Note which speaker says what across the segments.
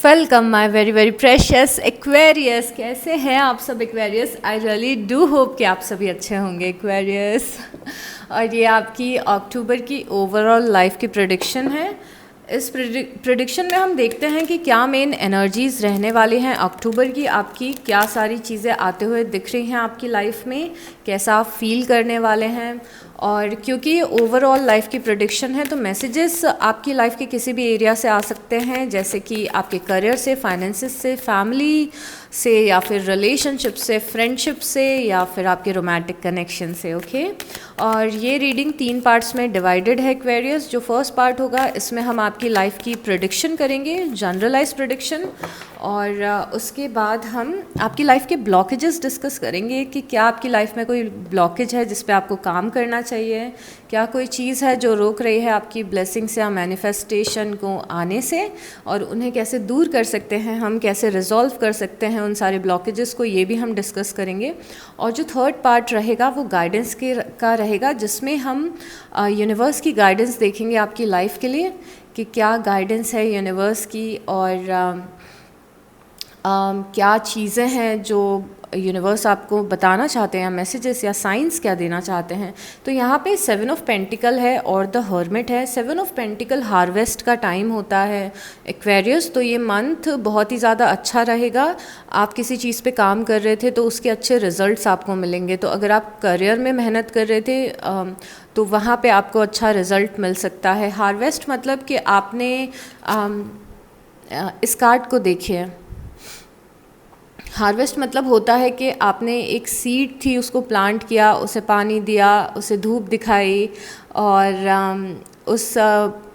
Speaker 1: Welcome my very very precious Aquarius. कैसे हैं आप सब Aquarius? I really do hope कि आप सभी अच्छे होंगे एक्वेरियस। और ये आपकी अक्टूबर की ओवरऑल लाइफ की प्रेडिक्शन है। इस प्रेडिक्शन में हम देखते हैं कि क्या मेन एनर्जीज़ रहने वाली हैं अक्टूबर की, आपकी क्या सारी चीज़ें आते हुए दिख रही हैं आपकी लाइफ में, कैसा आप फील करने वाले हैं। और क्योंकि ये ओवरऑल लाइफ की प्रेडिक्शन है तो मैसेजेस आपकी लाइफ के किसी भी एरिया से आ सकते हैं, जैसे कि आपके करियर से, फाइनेंसिस से, फैमिली से, या फिर रिलेशनशिप से, फ्रेंडशिप से, या फिर आपके रोमांटिक कनेक्शन से। ओके और ये रीडिंग 3 पार्ट्स में डिवाइडेड है एक्वेरियस। जो फर्स्ट पार्ट होगा इसमें हम आपकी लाइफ की प्रेडिक्शन करेंगे, जनरलाइज प्रेडिक्शन, और उसके बाद हम आपकी लाइफ के ब्लॉकेजेस डिस्कस करेंगे कि क्या आपकी लाइफ में कोई ब्लॉकेज है जिस पे आपको काम करना चाहिए, क्या कोई चीज़ है जो रोक रही है आपकी ब्लेसिंग्स या मैनिफेस्टेशन को आने से, और उन्हें कैसे दूर कर सकते हैं, हम कैसे रिजॉल्व कर सकते हैं उन सारे ब्लॉकेजेस को, ये भी हम डिस्कस करेंगे। और जो थर्ड पार्ट रहेगा वो गाइडेंस का रहेगा, जिसमें हम यूनिवर्स की गाइडेंस देखेंगे आपकी लाइफ के लिए कि क्या गाइडेंस है यूनिवर्स की, और क्या चीज़ें हैं जो यूनिवर्स आपको बताना चाहते हैं, मैसेजेस या साइंस क्या देना चाहते हैं। तो यहाँ पे 7 ऑफ पेंटिकल है और द हर्मिट है। 7 ऑफ पेंटिकल हार्वेस्ट का टाइम होता है एक्वेरियस, तो ये मंथ बहुत ही ज़्यादा अच्छा रहेगा। आप किसी चीज़ पे काम कर रहे थे तो उसके अच्छे रिजल्ट्स आपको मिलेंगे। तो अगर आप करियर में मेहनत कर रहे थे तो वहाँ पे आपको अच्छा रिज़ल्ट मिल सकता है। हार्वेस्ट मतलब कि आपने इस कार्ड को देखिए, हार्वेस्ट मतलब होता है कि आपने एक सीड थी उसको प्लांट किया, उसे पानी दिया, उसे धूप दिखाई, और उस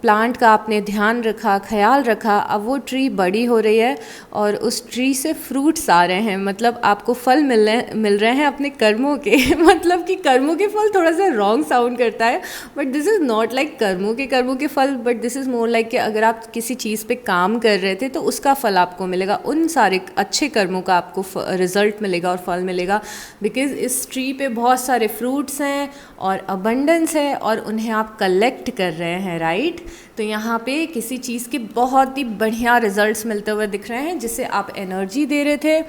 Speaker 1: प्लांट का आपने ध्यान रखा, ख्याल रखा। अब वो ट्री बड़ी हो रही है और उस ट्री से फ्रूट्स आ रहे हैं, मतलब आपको फल मिल रहे हैं अपने कर्मों के। मतलब कि कर्मों के फल थोड़ा सा रॉन्ग साउंड करता है, but this is not like कर्मों के फल, but this is more like कि अगर आप किसी चीज़ पे काम कर रहे थे तो उसका फल आपको मिलेगा, उन सारे अच्छे कर्मों का आपको रिजल्ट मिलेगा और फल मिलेगा। बिकॉज इस ट्री पे बहुत सारे फ्रूट्स हैं और अबंडेंस है और उन्हें आप कलेक्ट कर रहे हैं, राइट। तो यहाँ पे किसी चीज़ के बहुत ही बढ़िया रिजल्ट्स मिलते हुए दिख रहे हैं, जिससे आप एनर्जी दे रहे थे,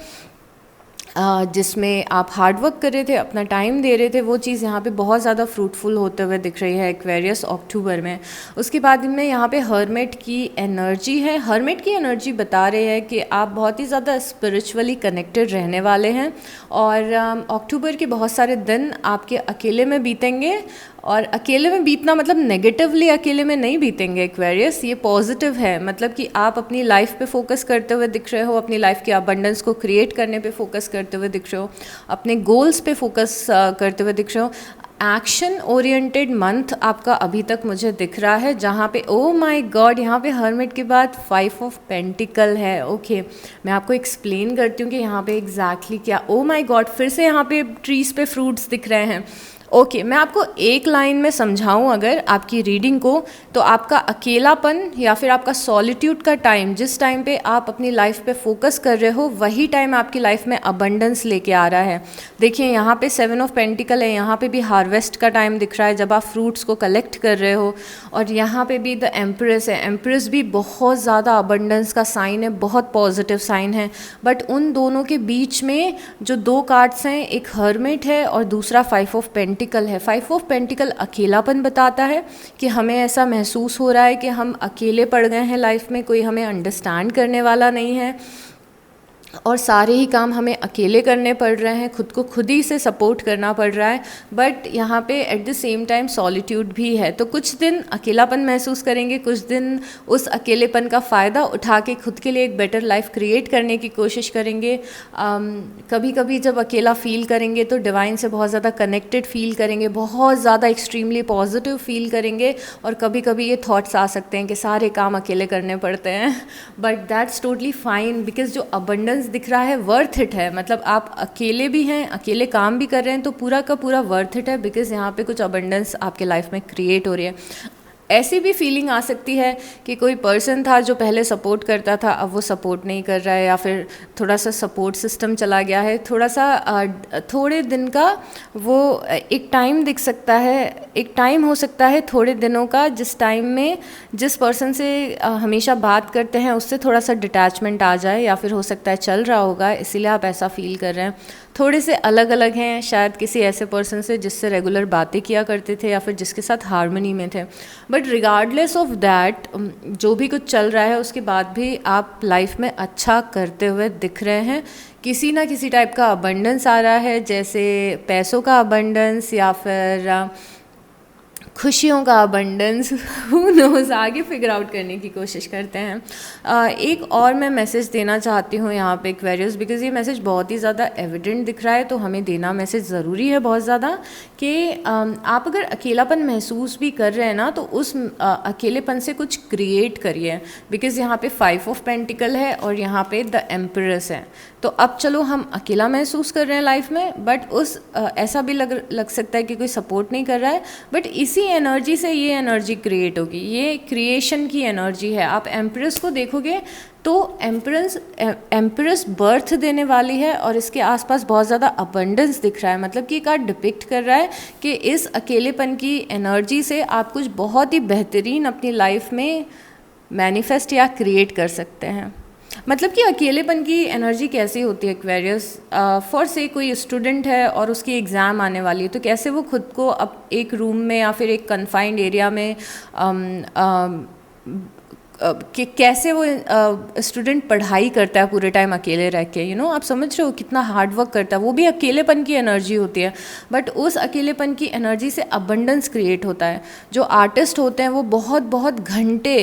Speaker 1: जिसमें आप हार्ड वर्क कर रहे थे, अपना टाइम दे रहे थे, वो चीज़ यहाँ पे बहुत ज़्यादा फ्रूटफुल होते हुए दिख रही है एक्वेरियस अक्टूबर में। उसके बाद में यहाँ पे हर्मिट की एनर्जी है। हर्मिट की एनर्जी बता रही है कि आप बहुत ही ज़्यादा स्पिरिचुअली कनेक्टेड रहने वाले हैं, और अक्टूबर के बहुत सारे दिन आपके अकेले में बीतेंगे। और अकेले में बीतना मतलब नेगेटिवली अकेले में नहीं बीतेंगे एक्वेरियस, ये पॉजिटिव है। मतलब कि आप अपनी लाइफ पे फोकस करते हुए दिख रहे हो, अपनी लाइफ के अबंडेंस को क्रिएट करने पे फोकस करते हुए दिख रहे हो, अपने गोल्स पे फोकस करते हुए दिख रहे हो। एक्शन ओरिएंटेड मंथ आपका अभी तक मुझे दिख रहा है, जहाँ पे ओ माय गॉड, यहाँ पे हर्मिट के बाद 5 ऑफ पेंटिकल है। ओके मैं आपको एक्सप्लेन करती हूँ कि यहाँ पे एग्जैक्टली क्या। ओ माय गॉड, फिर से यहाँ पे ट्रीज़ पे फ्रूट्स दिख रहे हैं। ओके मैं आपको एक लाइन में समझाऊं अगर आपकी रीडिंग को, तो आपका अकेलापन या फिर आपका सॉलिट्यूड का टाइम, जिस टाइम पे आप अपनी लाइफ पे फोकस कर रहे हो, वही टाइम आपकी लाइफ में अबंडेंस लेके आ रहा है। देखिए यहाँ पे 7 ऑफ पेंटिकल है, यहाँ पे भी हार्वेस्ट का टाइम दिख रहा है जब आप फ्रूट्स को कलेक्ट कर रहे हो, और यहाँ पे भी द एम्प्रेस है। एम्प्रेस भी बहुत ज़्यादा अबंडेंस का साइन है, बहुत पॉजिटिव साइन है। बट उन दोनों के बीच में जो 2 कार्ड्स हैं, एक हर्मिट है और दूसरा 5 ऑफ पेंटिकल है। 5 ऑफ पेंटिकल अकेलापन बताता है कि हमें ऐसा महसूस हो रहा है कि हम अकेले पड़ गए हैं लाइफ में, कोई हमें अंडरस्टैंड करने वाला नहीं है और सारे ही काम हमें अकेले करने पड़ रहे हैं, खुद को खुद ही से सपोर्ट करना पड़ रहा है। बट यहाँ पे at the same time solitude भी है। तो कुछ दिन अकेलापन महसूस करेंगे, कुछ दिन उस अकेलेपन का फ़ायदा उठा के खुद के लिए एक बेटर लाइफ क्रिएट करने की कोशिश करेंगे। कभी कभी जब अकेला फील करेंगे तो डिवाइन से बहुत ज़्यादा कनेक्टेड फील करेंगे, बहुत ज़्यादा एक्सट्रीमली पॉजिटिव फील करेंगे, और कभी कभी ये थॉट्स आ सकते हैं कि सारे काम अकेले करने पड़ते हैं। But that's totally fine, because जो अबंडेंस दिख रहा है वर्थ इट है। मतलब आप अकेले भी हैं, अकेले काम भी कर रहे हैं, तो पूरा का पूरा वर्थ इट है, बिकॉज यहाँ पे कुछ अबंडेंस आपके लाइफ में क्रिएट हो रही है। ऐसी भी फीलिंग आ सकती है कि कोई पर्सन था जो पहले सपोर्ट करता था, अब वो सपोर्ट नहीं कर रहा है, या फिर थोड़ा सा सपोर्ट सिस्टम चला गया है, थोड़ा सा थोड़े दिन का वो एक टाइम दिख सकता है, एक टाइम हो सकता है थोड़े दिनों का, जिस टाइम में जिस पर्सन से हमेशा बात करते हैं उससे थोड़ा सा डिटैचमेंट आ जाए, या फिर हो सकता है चल रहा होगा, इसीलिए आप ऐसा फील कर रहे हैं। थोड़े से अलग अलग हैं शायद किसी ऐसे पर्सन से जिससे रेगुलर बातें किया करते थे, या फिर जिसके साथ हार्मनी में थे। बट रिगार्डलेस ऑफ दैट, जो भी कुछ चल रहा है उसके बाद भी आप लाइफ में अच्छा करते हुए दिख रहे हैं। किसी ना किसी टाइप का अबंडेंस आ रहा है, जैसे पैसों का अबंडेंस या फिर खुशियों का अबंडेंस, हु नोज़, आगे फिगर आउट करने की कोशिश करते हैं। एक और मैं मैसेज देना चाहती हूँ यहाँ पे एक्वेरियस, बिकॉज़ ये मैसेज बहुत ही ज़्यादा एविडेंट दिख रहा है, तो हमें देना मैसेज ज़रूरी है बहुत ज़्यादा कि आप अगर अकेलापन महसूस भी कर रहे हैं ना, तो उस अकेलेपन से कुछ क्रिएट करिए, बिकॉज़ यहाँ पे 5 ऑफ पेंटिकल है और यहाँ पे द एम्परेस है। तो अब चलो हम अकेला महसूस कर रहे हैं लाइफ में, बट उस ऐसा भी लग सकता है कि कोई सपोर्ट नहीं कर रहा है, बट इसी एनर्जी से ये एनर्जी क्रिएट होगी, ये क्रिएशन की एनर्जी है। आप एम्प्रेस को देखोगे तो एम्प्रेस बर्थ देने वाली है, और इसके आसपास बहुत ज़्यादा अबंडेंस दिख रहा है, मतलब कि कार्ड डिपिक्ट कर रहा है कि इस अकेलेपन की एनर्जी से आप कुछ बहुत ही बेहतरीन अपनी लाइफ में मैनिफेस्ट या क्रिएट कर सकते हैं। मतलब कि अकेलेपन की एनर्जी कैसी होती है एक्वेरियस, फॉर से कोई स्टूडेंट है और उसकी एग्ज़ाम आने वाली है, तो कैसे वो खुद को अब एक रूम में या फिर एक कन्फाइंड एरिया में कि कैसे वो स्टूडेंट पढ़ाई करता है पूरे टाइम अकेले रह के, आप समझ रहे हो कितना हार्ड वर्क करता है, वो भी अकेलेपन की एनर्जी होती है, बट उस अकेलेपन की एनर्जी से अबंडेंस क्रिएट होता है। जो आर्टिस्ट होते हैं वो बहुत बहुत घंटे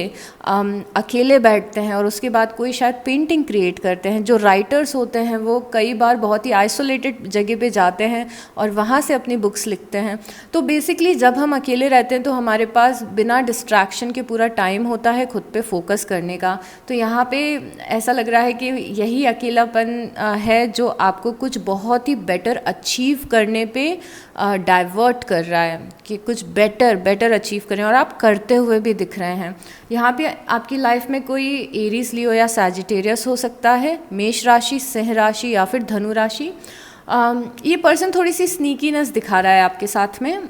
Speaker 1: अकेले बैठते हैं और उसके बाद कोई शायद पेंटिंग क्रिएट करते हैं। जो राइटर्स होते हैं वो कई बार बहुत ही आइसोलेटेड जगह पे जाते हैं और वहाँ से अपनी बुक्स लिखते हैं। तो बेसिकली जब हम अकेले रहते हैं तो हमारे पास बिना डिस्ट्रैक्शन के पूरा टाइम होता है खुद पे फोकस करने का। तो यहाँ पे ऐसा लग रहा है कि यही अकेलापन है जो आपको कुछ बहुत ही बेटर अचीव करने पे डाइवर्ट कर रहा है, कि कुछ बेटर अचीव करें, और आप करते हुए भी दिख रहे हैं। यहाँ पे आपकी लाइफ में कोई एरीज, लियो या सैजिटेरियस हो सकता है, मेष राशि, सिंह राशि या फिर धनु राशि। ये पर्सन थोड़ी सी स्नीकीनेस दिखा रहा है आपके साथ में।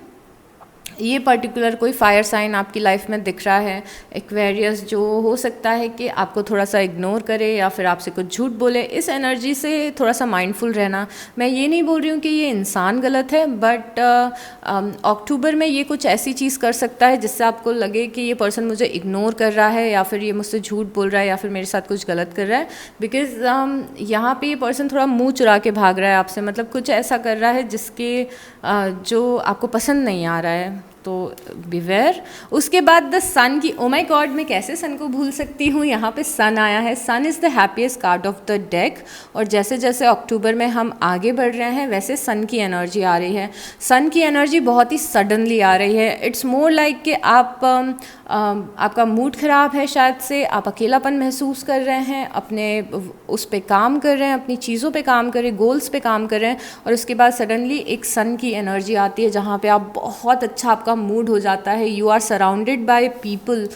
Speaker 1: ये पर्टिकुलर कोई फायर साइन आपकी लाइफ में दिख रहा है एक्वेरियस, जो हो सकता है कि आपको थोड़ा सा इग्नोर करे या फिर आपसे कुछ झूठ बोले। इस एनर्जी से थोड़ा सा माइंडफुल रहना। मैं ये नहीं बोल रही हूँ कि ये इंसान गलत है, बट अक्टूबर में ये कुछ ऐसी चीज़ कर सकता है जिससे आपको लगे कि ये पर्सन मुझे इग्नोर कर रहा है, या फिर ये मुझसे झूठ बोल रहा है, या फिर मेरे साथ कुछ गलत कर रहा है। बिकॉज यहाँ पे ये पर्सन थोड़ा मुँह चुरा के भाग रहा है आपसे, मतलब कुछ ऐसा कर रहा है जिसके जो आपको पसंद नहीं आ रहा है। तो बिवेयर। उसके बाद द सन की, ओ माय गॉड, मैं कैसे सन को भूल सकती हूँ। यहाँ पे सन आया है। Sun is the happiest card of the deck, और जैसे जैसे अक्टूबर में हम आगे बढ़ रहे हैं वैसे सन की एनर्जी आ रही है। सन की एनर्जी बहुत ही सडनली आ रही है। इट्स मोर लाइक कि आपका मूड ख़राब है, शायद से आप अकेलापन महसूस कर रहे हैं, अपने उस पे काम कर रहे हैं, अपनी चीज़ों पे काम कर रहे हैं, गोल्स पे काम कर रहे हैं, और उसके बाद सडनली एक सन की एनर्जी आती है जहाँ पे आप बहुत अच्छा, आपका मूड हो जाता है। You are surrounded by people,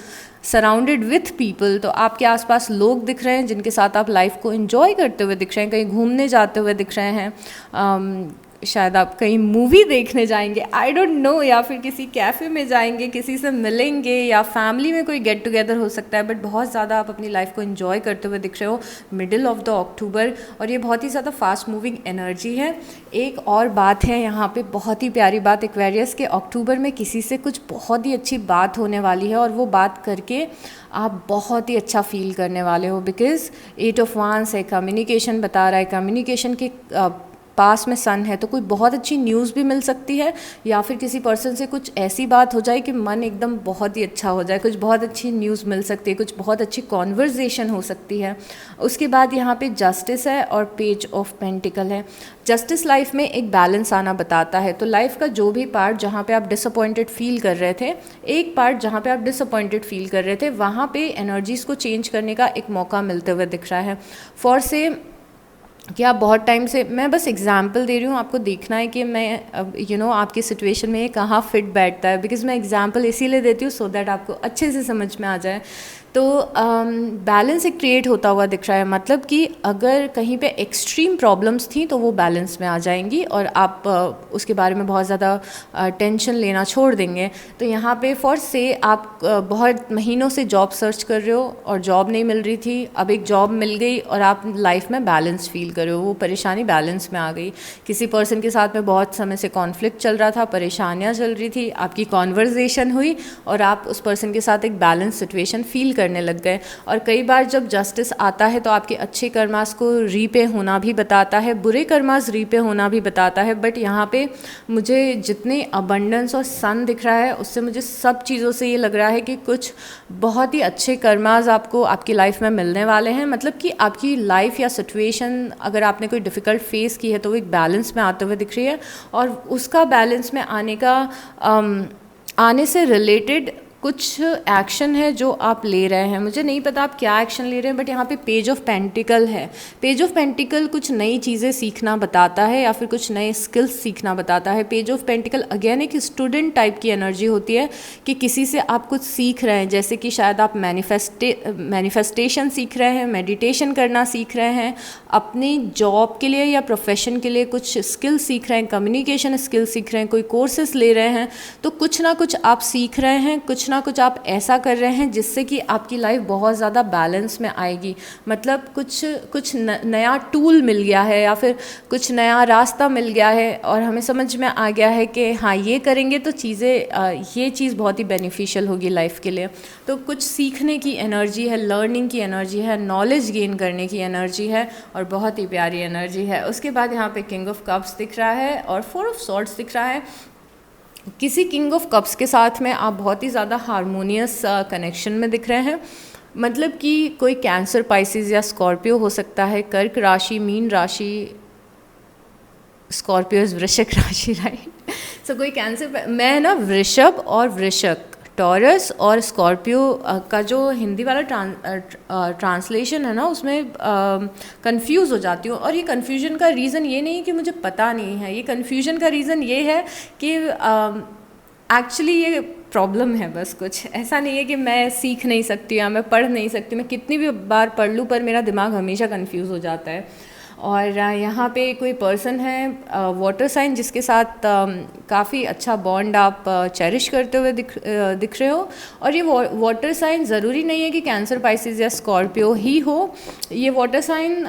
Speaker 1: surrounded with people. तो आपके आसपास लोग दिख रहे हैं जिनके साथ आप लाइफ को एंजॉय करते हुए दिख रहे हैं, कहीं घूमने जाते हुए दिख रहे हैं, शायद आप कहीं मूवी देखने जाएंगे, आई डोंट नो, या फिर किसी कैफ़े में जाएंगे, किसी से मिलेंगे, या फैमिली में कोई गेट टुगेदर हो सकता है। बट बहुत ज़्यादा आप अपनी लाइफ को एंजॉय करते हुए दिख रहे हो मिडिल ऑफ द अक्टूबर, और ये बहुत ही ज़्यादा फास्ट मूविंग एनर्जी है। एक और बात है यहाँ पे, बहुत ही प्यारी बात एक्वेरियस के, अक्टूबर में किसी से कुछ बहुत ही अच्छी बात होने वाली है, और वो बात करके आप बहुत ही अच्छा फील करने वाले हो। बिकॉज 8 ऑफ वांस है, कम्युनिकेशन बता रहा है, कम्युनिकेशन के पास में सन है, तो कोई बहुत अच्छी न्यूज़ भी मिल सकती है, या फिर किसी पर्सन से कुछ ऐसी बात हो जाए कि मन एकदम बहुत ही अच्छा हो जाए, कुछ बहुत अच्छी न्यूज़ मिल सकती है, कुछ बहुत अच्छी कॉन्वर्जेशन हो सकती है। उसके बाद यहाँ पे जस्टिस है और पेज ऑफ पेंटिकल है। जस्टिस लाइफ में एक बैलेंस आना बताता है। तो लाइफ का जो भी पार्ट जहाँ पे आप डिसअपॉइंटेड फील कर रहे थे, एक पार्ट जहाँ पे आप डिसअपॉइंटेड फील कर रहे थे, वहाँ पे एनर्जीज़ को चेंज करने का एक मौका मिलते हुए दिख रहा है। फॉर से कि आप बहुत टाइम से, मैं बस एग्जांपल दे रही हूँ, आपको देखना है कि मैं आपकी सिचुएशन में ये कहाँ फिट बैठता है, बिकॉज मैं एग्जांपल इसीलिए देती हूँ सो दैट आपको अच्छे से समझ में आ जाए। तो बैलेंस एक क्रिएट होता हुआ दिख रहा है, मतलब कि अगर कहीं पे एक्सट्रीम प्रॉब्लम्स थी तो वो बैलेंस में आ जाएंगी और आप उसके बारे में बहुत ज़्यादा टेंशन लेना छोड़ देंगे। तो यहाँ पे फॉर से आप बहुत महीनों से जॉब सर्च कर रहे हो और जॉब नहीं मिल रही थी, अब एक जॉब मिल गई और आप लाइफ में बैलेंस फील कर रहे हो, वो परेशानी बैलेंस में आ गई। किसी पर्सन के साथ में बहुत समय से कॉन्फ्लिक्ट चल रहा था, परेशानियाँ चल रही थी, आपकी कॉन्वर्जेसन हुई और आप उस पर्सन के साथ एक बैलेंस सिचुएशन फील करने लग गए। और कई बार जब जस्टिस आता है तो आपके अच्छे कर्मास को रीपे होना भी बताता है, बुरे कर्मास रीपे होना भी बताता है। बट यहाँ पे मुझे जितने अबंडेंस और सन दिख रहा है उससे मुझे सब चीज़ों से ये लग रहा है कि कुछ बहुत ही अच्छे कर्मास आपको आपकी लाइफ में मिलने वाले हैं। मतलब कि आपकी लाइफ या सिचुएशन अगर आपने कोई डिफ़िकल्ट फेस की है तो वो एक बैलेंस में आते हुए दिख रही है, और उसका बैलेंस में आने से रिलेटेड कुछ एक्शन है जो आप ले रहे हैं। मुझे नहीं पता आप क्या एक्शन ले रहे हैं, बट यहाँ पे पेज ऑफ पेंटिकल है। पेज ऑफ पेंटिकल कुछ नई चीज़ें सीखना बताता है या फिर कुछ नए स्किल्स सीखना बताता है। पेज ऑफ पेंटिकल अगेन एक स्टूडेंट टाइप की एनर्जी होती है कि किसी से आप कुछ सीख रहे हैं, जैसे कि शायद आप मैनिफेस्टेशन सीख रहे हैं, मेडिटेशन करना सीख रहे हैं, अपनी जॉब के लिए या प्रोफेशन के लिए कुछ स्किल सीख रहे हैं, कम्युनिकेशन स्किल सीख रहे हैं, कोई कोर्सेस ले रहे हैं। तो कुछ ना कुछ आप सीख रहे हैं, कुछ ना कुछ आप ऐसा कर रहे हैं जिससे कि आपकी लाइफ बहुत ज़्यादा बैलेंस में आएगी। मतलब कुछ नया टूल मिल गया है या फिर कुछ नया रास्ता मिल गया है और हमें समझ में आ गया है कि हाँ ये करेंगे तो ये चीज़ बहुत ही बेनिफिशियल होगी लाइफ के लिए। तो कुछ सीखने की एनर्जी है, लर्निंग की एनर्जी है, नॉलेज गेन करने की एनर्जी है और बहुत ही प्यारी एनर्जी है। उसके बाद यहाँ पे किंग ऑफ कप्स दिख रहा है और फोर ऑफ सॉर्ड्स दिख रहा है। किसी किंग ऑफ कप्स के साथ में आप बहुत ही ज़्यादा हारमोनियस कनेक्शन में दिख रहे हैं। मतलब कि कोई कैंसर, पाइसिस या स्कॉर्पियो हो सकता है, कर्क राशि, मीन राशि, स्कॉर्पियो इज वृश्चिक राशि, राइट। सो कोई कैंसर, मैं ना वृषभ और वृश्चिक, टॉरस और स्कॉर्पियो का जो हिंदी वाला ट्रांसलेशन है ना उसमें कंफ्यूज हो जाती हूँ। और ये कन्फ्यूजन का रीज़न ये नहीं कि मुझे पता नहीं है, ये कन्फ्यूजन का रीज़न ये है कि एक्चुअली ये प्रॉब्लम है, बस कुछ ऐसा नहीं है कि मैं सीख नहीं सकती या मैं पढ़ नहीं सकती, मैं कितनी भी बार पढ़ लूँ पर मेरा दिमाग हमेशा कंफ्यूज हो जाता है। और यहाँ पे कोई पर्सन है वाटर साइन जिसके साथ काफ़ी अच्छा बॉन्ड आप चेरिश करते हुए दिख रहे हो। और ये वाटर साइन ज़रूरी नहीं है कि कैंसर, पाइसिस या स्कॉर्पियो ही हो। ये वाटर साइन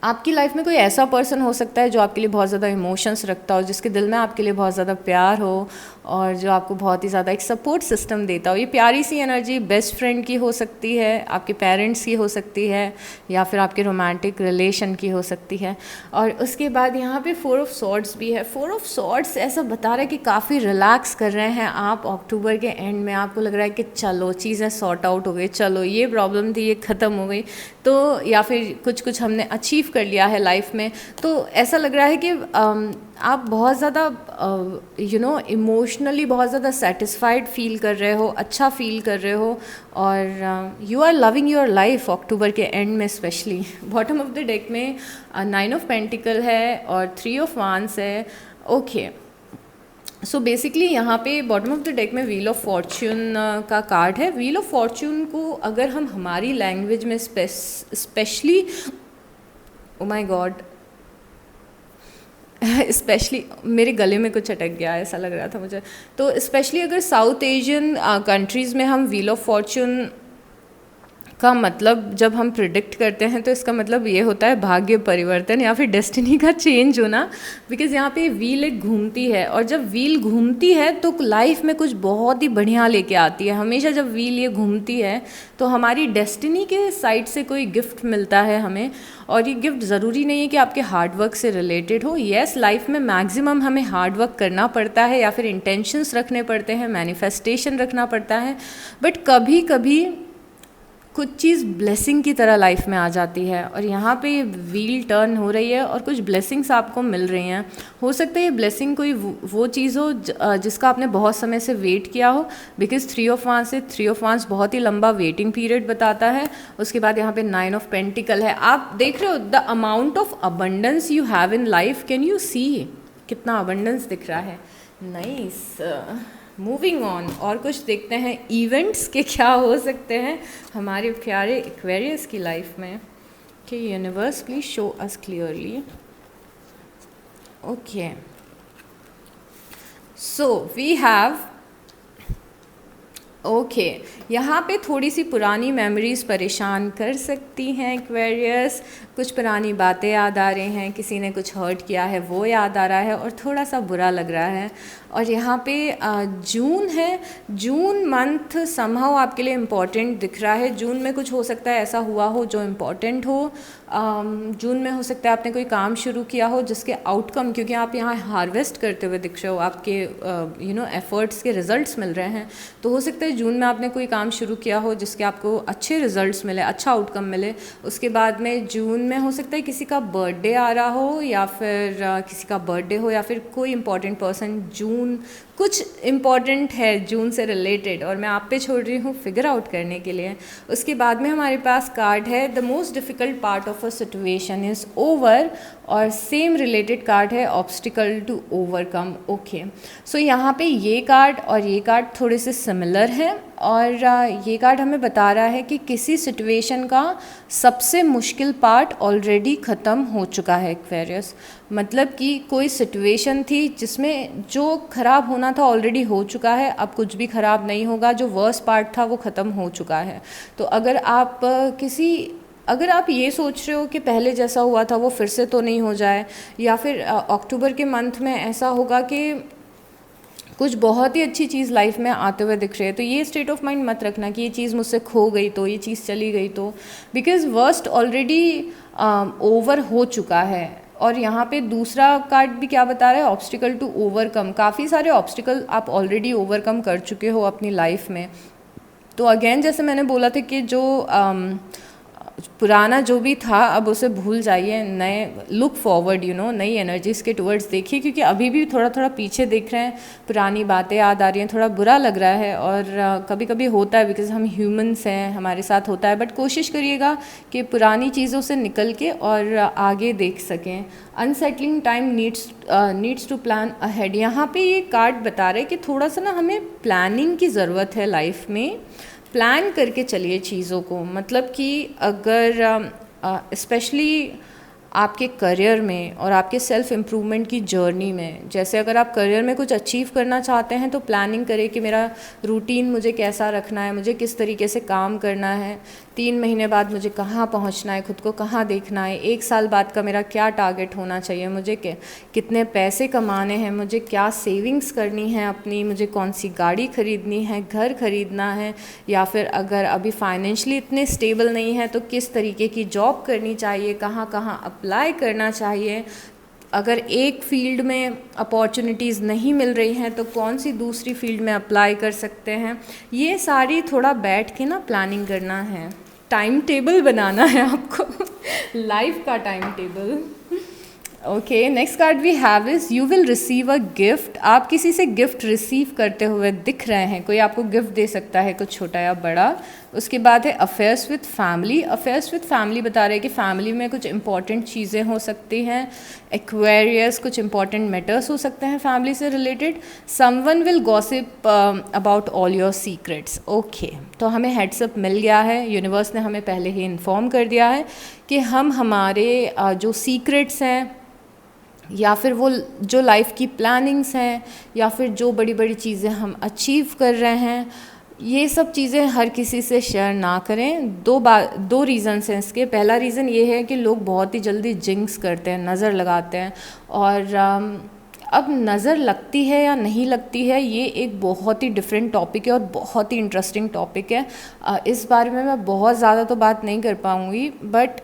Speaker 1: आपकी लाइफ में कोई ऐसा पर्सन हो सकता है जो आपके लिए बहुत ज़्यादा इमोशंस रखता हो, जिसके दिल में आपके लिए बहुत ज़्यादा प्यार हो और जो आपको बहुत ही ज़्यादा एक सपोर्ट सिस्टम देता हो। ये प्यारी सी एनर्जी बेस्ट फ्रेंड की हो सकती है, आपके पेरेंट्स की हो सकती है या फिर आपके रोमांटिक रिलेशन की हो सकती है। और उसके बाद यहाँ पे फोर ऑफ सॉर्ड्स भी है। फोर ऑफ सॉर्ड्स ऐसा बता रहा है कि काफ़ी रिलैक्स कर रहे हैं आप अक्टूबर के एंड में। आपको लग रहा है कि चलो चीज़ें सॉर्ट आउट हो गई, चलो ये प्रॉब्लम थी ये ख़त्म हो गई, तो या फिर कुछ हमने अचीव कर लिया है लाइफ में। तो ऐसा लग रहा है कि आप बहुत ज़्यादा इमोशनली बहुत ज़्यादा सेटिस्फाइड फील कर रहे हो, अच्छा फील कर रहे हो और you are loving your life October के एंड में specially. Bottom of the deck में 9 ऑफ पेंटिकल है और 3 ऑफ वांस है। ओके, सो बेसिकली यहाँ पे बॉटम ऑफ द डेक में व्हील ऑफ फॉर्च्यून का कार्ड है। व्हील ऑफ फॉर्च्यून को अगर हम हमारी लैंग्वेज में specially, oh my God, specially मेरे गले में कुछ अटक गया ऐसा लग रहा था मुझे। तो स्पेशली अगर साउथ एशियन कंट्रीज़ में हम व्हील ऑफ फॉर्च्यून का मतलब जब हम प्रिडिक्ट करते हैं तो इसका मतलब ये होता है भाग्य परिवर्तन या फिर डेस्टिनी का चेंज होना। बिकॉज़ यहाँ पे व्हील एक घूमती है और जब व्हील घूमती है तो लाइफ में कुछ बहुत ही बढ़िया लेके आती है। हमेशा जब व्हील ये घूमती है तो हमारी डेस्टिनी के साइड से कोई गिफ्ट मिलता है हमें, और ये गिफ्ट ज़रूरी नहीं है कि आपके हार्डवर्क से रिलेटेड हो। येस, लाइफ में मैक्सिमम हमें हार्डवर्क करना पड़ता है या फिर इंटेंशंस रखने पड़ते हैं, मैनिफेस्टेशन रखना पड़ता है, बट कभी कभी कुछ चीज़ ब्लेसिंग की तरह लाइफ में आ जाती है और यहाँ पे ये व्हील टर्न हो रही है और कुछ ब्लेसिंग्स आपको मिल रही हैं। हो सकता है ये ब्लेसिंग कोई वो चीज़ हो जिसका आपने बहुत समय से वेट किया हो, बिकॉज 3 ऑफ वांस है, 3 ऑफ वांस बहुत ही लंबा वेटिंग पीरियड बताता है। उसके बाद यहाँ पे 9 ऑफ पेंटिकल है। आप देख रहे हो the amount of abundance you have in life, can you see कितना अबंडेंस दिख रहा है। नाइस, मूविंग ऑन, और कुछ देखते हैं इवेंट्स के क्या हो सकते हैं हमारे प्यारे एक्वेरियस की लाइफ में। कि universe please show us clearly. Okay, so we have okay यहाँ पे थोड़ी सी पुरानी मेमोरीज परेशान कर सकती हैं एक्वेरियस। कुछ पुरानी बातें याद आ रही हैं, किसी ने कुछ हर्ट किया है वो याद आ रहा है और थोड़ा सा बुरा लग रहा है। और यहाँ पे जून है, जून मंथ समहाउ आपके लिए इम्पॉर्टेंट दिख रहा है। जून में कुछ हो सकता है ऐसा हुआ हो जो इम्पॉर्टेंट हो। जून में हो सकता है आपने कोई काम शुरू किया हो जिसके आउटकम, क्योंकि आप यहाँ हार्वेस्ट करते हुए दिख रहे हो, आपके एफर्ट्स के रिजल्ट्स मिल रहे हैं। तो हो सकता है जून में आपने कोई काम शुरू किया हो जिसके आपको अच्छे रिजल्ट्स मिले, अच्छा आउटकम मिले। उसके बाद में जून में हो सकता है किसी का बर्थडे आ रहा हो या फिर किसी का बर्थडे हो या फिर कोई इंपॉर्टेंट पर्सन, जून कुछ इम्पॉर्टेंट है जून से रिलेटेड और मैं आप पे छोड़ रही हूँ फिगर आउट करने के लिए। उसके बाद में हमारे पास कार्ड है the most difficult part of a situation is over, और सेम रिलेटेड कार्ड है ऑब्स्टिकल टू ओवरकम। ओके, सो यहाँ पे ये कार्ड और ये कार्ड थोड़े से सिमिलर हैं और ये कार्ड हमें बता रहा है कि किसी सिचुएशन का सबसे मुश्किल पार्ट ऑलरेडी ख़त्म हो चुका है एक्वेरियस। मतलब कि कोई सिचुएशन थी जिसमें जो ख़राब होना था ऑलरेडी हो चुका है, अब कुछ भी ख़राब नहीं होगा, जो वर्स्ट पार्ट था वो ख़त्म हो चुका है। तो अगर आप ये सोच रहे हो कि पहले जैसा हुआ था वो फिर से तो नहीं हो जाए, या फिर अक्टूबर के मंथ में ऐसा होगा कि कुछ बहुत ही अच्छी चीज़ लाइफ में आते हुए दिख रही है, तो ये स्टेट ऑफ माइंड मत रखना कि ये चीज़ मुझसे खो गई तो, ये चीज़ चली गई तो, बिकॉज़ वर्स्ट ऑलरेडी ओवर हो चुका है। और यहाँ पे दूसरा कार्ड भी क्या बता रहा है, ऑब्स्टिकल टू ओवरकम। काफ़ी सारे ऑब्स्टिकल आप ऑलरेडी ओवरकम कर चुके हो अपनी लाइफ में। तो अगेन जैसे मैंने बोला था कि जो पुराना जो भी था अब उसे भूल जाइए, नए लुक फॉरवर्ड नई एनर्जीज़ के टुवर्ड्स देखिए, क्योंकि अभी भी थोड़ा थोड़ा पीछे देख रहे हैं, पुरानी बातें याद आ रही हैं, थोड़ा बुरा लग रहा है। और कभी कभी होता है बिकॉज हम ह्यूमंस हैं, हमारे साथ होता है, बट कोशिश करिएगा कि पुरानी चीज़ों से निकल के और आगे देख सकें। Unsettling time needs to plan ahead. यहाँ पे ये कार्ड बता रहे हैं कि थोड़ा सा ना हमें प्लानिंग की ज़रूरत है लाइफ में। प्लान करके चलिए चीज़ों को, मतलब कि अगर स्पेशली आपके करियर में और आपके सेल्फ इम्प्रूवमेंट की जर्नी में, जैसे अगर आप करियर में कुछ अचीव करना चाहते हैं तो प्लानिंग करें कि मेरा रूटीन मुझे कैसा रखना है, मुझे किस तरीके से काम करना है, 3 महीने बाद मुझे कहाँ पहुँचना है, खुद को कहाँ देखना है, 1 साल बाद का मेरा क्या टारगेट होना चाहिए, मुझे कितने पैसे कमाने हैं, मुझे क्या सेविंग्स करनी है अपनी, मुझे कौन सी गाड़ी ख़रीदनी है, घर ख़रीदना है, या फिर अगर अभी फाइनेंशियली इतने स्टेबल नहीं है तो किस तरीके की जॉब करनी चाहिए, कहाँ कहाँ अप्लाई करना चाहिए, अगर एक फील्ड में अपॉर्चुनिटीज़ नहीं मिल रही हैं तो कौन सी दूसरी फील्ड में अप्लाई कर सकते हैं। ये सारी थोड़ा बैठ के ना प्लानिंग करना है, टाइम टेबल बनाना है आपको लाइफ का time table. Okay, next card we have is you will receive a gift. आप किसी से गिफ्ट रिसीव करते हुए दिख रहे हैं, कोई आपको गिफ्ट दे सकता है, कुछ छोटा या बड़ा। उसके बाद है affairs with family. Affairs with family बता रहे हैं कि फैमिली में कुछ इंपॉर्टेंट चीज़ें हो सकती हैं, एक्वेरियस कुछ इंपॉर्टेंट मैटर्स हो सकते हैं फैमिली से related. Someone will gossip about all your secrets. Okay, तो हमें हेड्सअप मिल गया है, यूनिवर्स ने हमें पहले ही इन्फॉर्म कर दिया है कि हम हमारे जो सीक्रेट्स हैं या फिर वो जो लाइफ की प्लानिंग्स हैं या फिर जो बड़ी बड़ी चीज़ें हम अचीव कर रहे हैं, ये सब चीज़ें हर किसी से शेयर ना करें। दो रीज़न्स हैं इसके। पहला रीज़न ये है कि लोग बहुत ही जल्दी जिंक्स करते हैं, नज़र लगाते हैं, और अब नज़र लगती है या नहीं लगती है ये एक बहुत ही डिफरेंट टॉपिक है और बहुत ही इंटरेस्टिंग टॉपिक है। इस बारे में मैं बहुत ज़्यादा तो बात नहीं कर पाऊँगी, but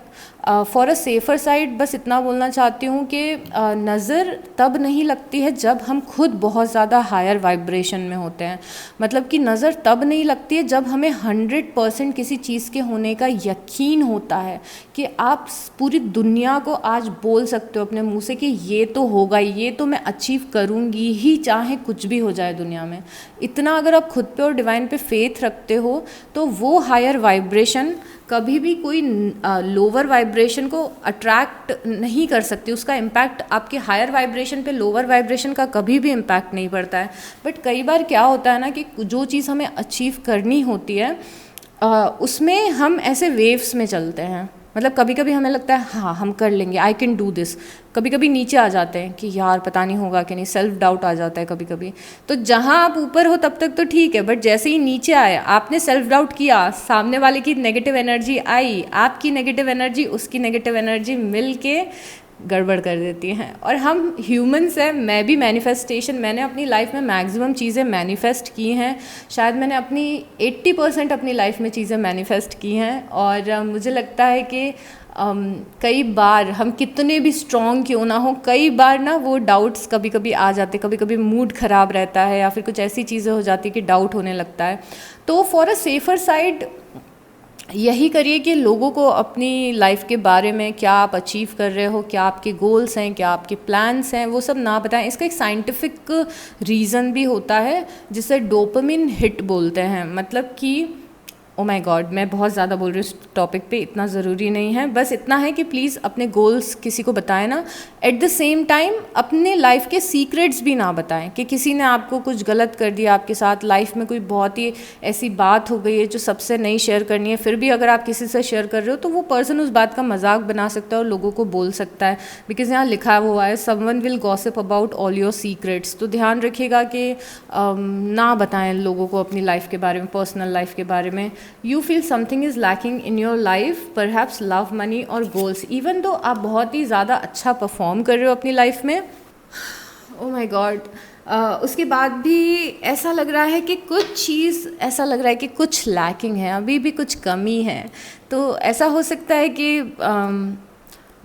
Speaker 1: for a safer side बस इतना बोलना चाहती हूँ कि नज़र तब नहीं लगती है जब हम खुद बहुत ज़्यादा हायर वाइब्रेशन में होते हैं। मतलब कि नज़र तब नहीं लगती है जब हमें 100% किसी चीज़ के होने का यकीन होता है कि आप पूरी दुनिया को आज बोल सकते हो अपने मुंह से कि ये तो होगा, ये तो मैं अचीव करूँगी ही, चाहे कुछ भी हो जाए दुनिया में। इतना अगर आप खुद पे और डिवाइन पे फेथ रखते हो तो वो हायर वाइब्रेशन कभी भी कोई लोअर वाइब्रेशन को अट्रैक्ट नहीं कर सकती। उसका इम्पैक्ट आपके हायर वाइब्रेशन पे लोअर वाइब्रेशन का कभी भी इम्पैक्ट नहीं पड़ता है। बट कई बार क्या होता है ना कि जो चीज़ हमें अचीव करनी होती है उसमें हम ऐसे वेव्स में चलते हैं। मतलब कभी कभी हमें लगता है हाँ हम कर लेंगे, आई कैन डू दिस। कभी कभी नीचे आ जाते हैं कि यार पता नहीं होगा कि नहीं, सेल्फ डाउट आ जाता है कभी कभी। तो जहाँ आप ऊपर हो तब तक तो ठीक है, बट जैसे ही नीचे आए, आपने सेल्फ डाउट किया, सामने वाले की नेगेटिव एनर्जी आई, आपकी नेगेटिव एनर्जी उसकी नेगेटिव एनर्जी मिल के गड़बड़ कर देती हैं। और हम ह्यूमंस हैं, मैं भी मैंने अपनी लाइफ में मैक्सिमम चीज़ें मैनिफेस्ट की हैं। शायद मैंने अपनी 80% अपनी लाइफ में चीज़ें मैनिफेस्ट की हैं। और मुझे लगता है कि कई बार हम कितने भी स्ट्रॉन्ग क्यों ना हो, कई बार ना वो डाउट्स कभी कभी आ जाते, कभी कभी मूड ख़राब रहता है या फिर कुछ ऐसी चीज़ें हो जाती कि डाउट होने लगता है। तो फॉर अ सेफ़र साइड यही करिए कि लोगों को अपनी लाइफ के बारे में, क्या आप अचीव कर रहे हो, क्या आपके गोल्स हैं, क्या आपके प्लान्स हैं, वो सब ना बताएं। इसका एक साइंटिफिक रीज़न भी होता है जिसे डोपामिन हिट बोलते हैं। मतलब कि ओ माय गॉड, मैं बहुत ज़्यादा बोल रही हूँ इस टॉपिक पे, इतना ज़रूरी नहीं है। बस इतना है कि प्लीज़ अपने गोल्स किसी को बताएं ना। एट द सेम टाइम अपने लाइफ के सीक्रेट्स भी ना बताएं कि किसी ने आपको कुछ गलत कर दिया आपके साथ, लाइफ में कोई बहुत ही ऐसी बात हो गई है जो सबसे नहीं शेयर करनी है। फिर भी अगर आप किसी से शेयर कर रहे हो तो वो पर्सन उस बात का मजाक बना सकता है और लोगों को बोल सकता है। बिकॉज यहाँ लिखा हुआ है someone will gossip about all your secrets. तो ध्यान रखिएगा कि ना बताएं लोगों को अपनी लाइफ के बारे में, पर्सनल लाइफ के बारे में। You feel something is lacking in your life, perhaps love, money और goals, even though आप बहुत ही ज़्यादा अच्छा परफॉर्म कर रहे हो अपनी लाइफ में। oh my god, उसके बाद भी ऐसा लग रहा है कि कुछ चीज़, ऐसा लग रहा है कि कुछ लैकिंग है, अभी भी कुछ कमी है। तो ऐसा हो सकता है कि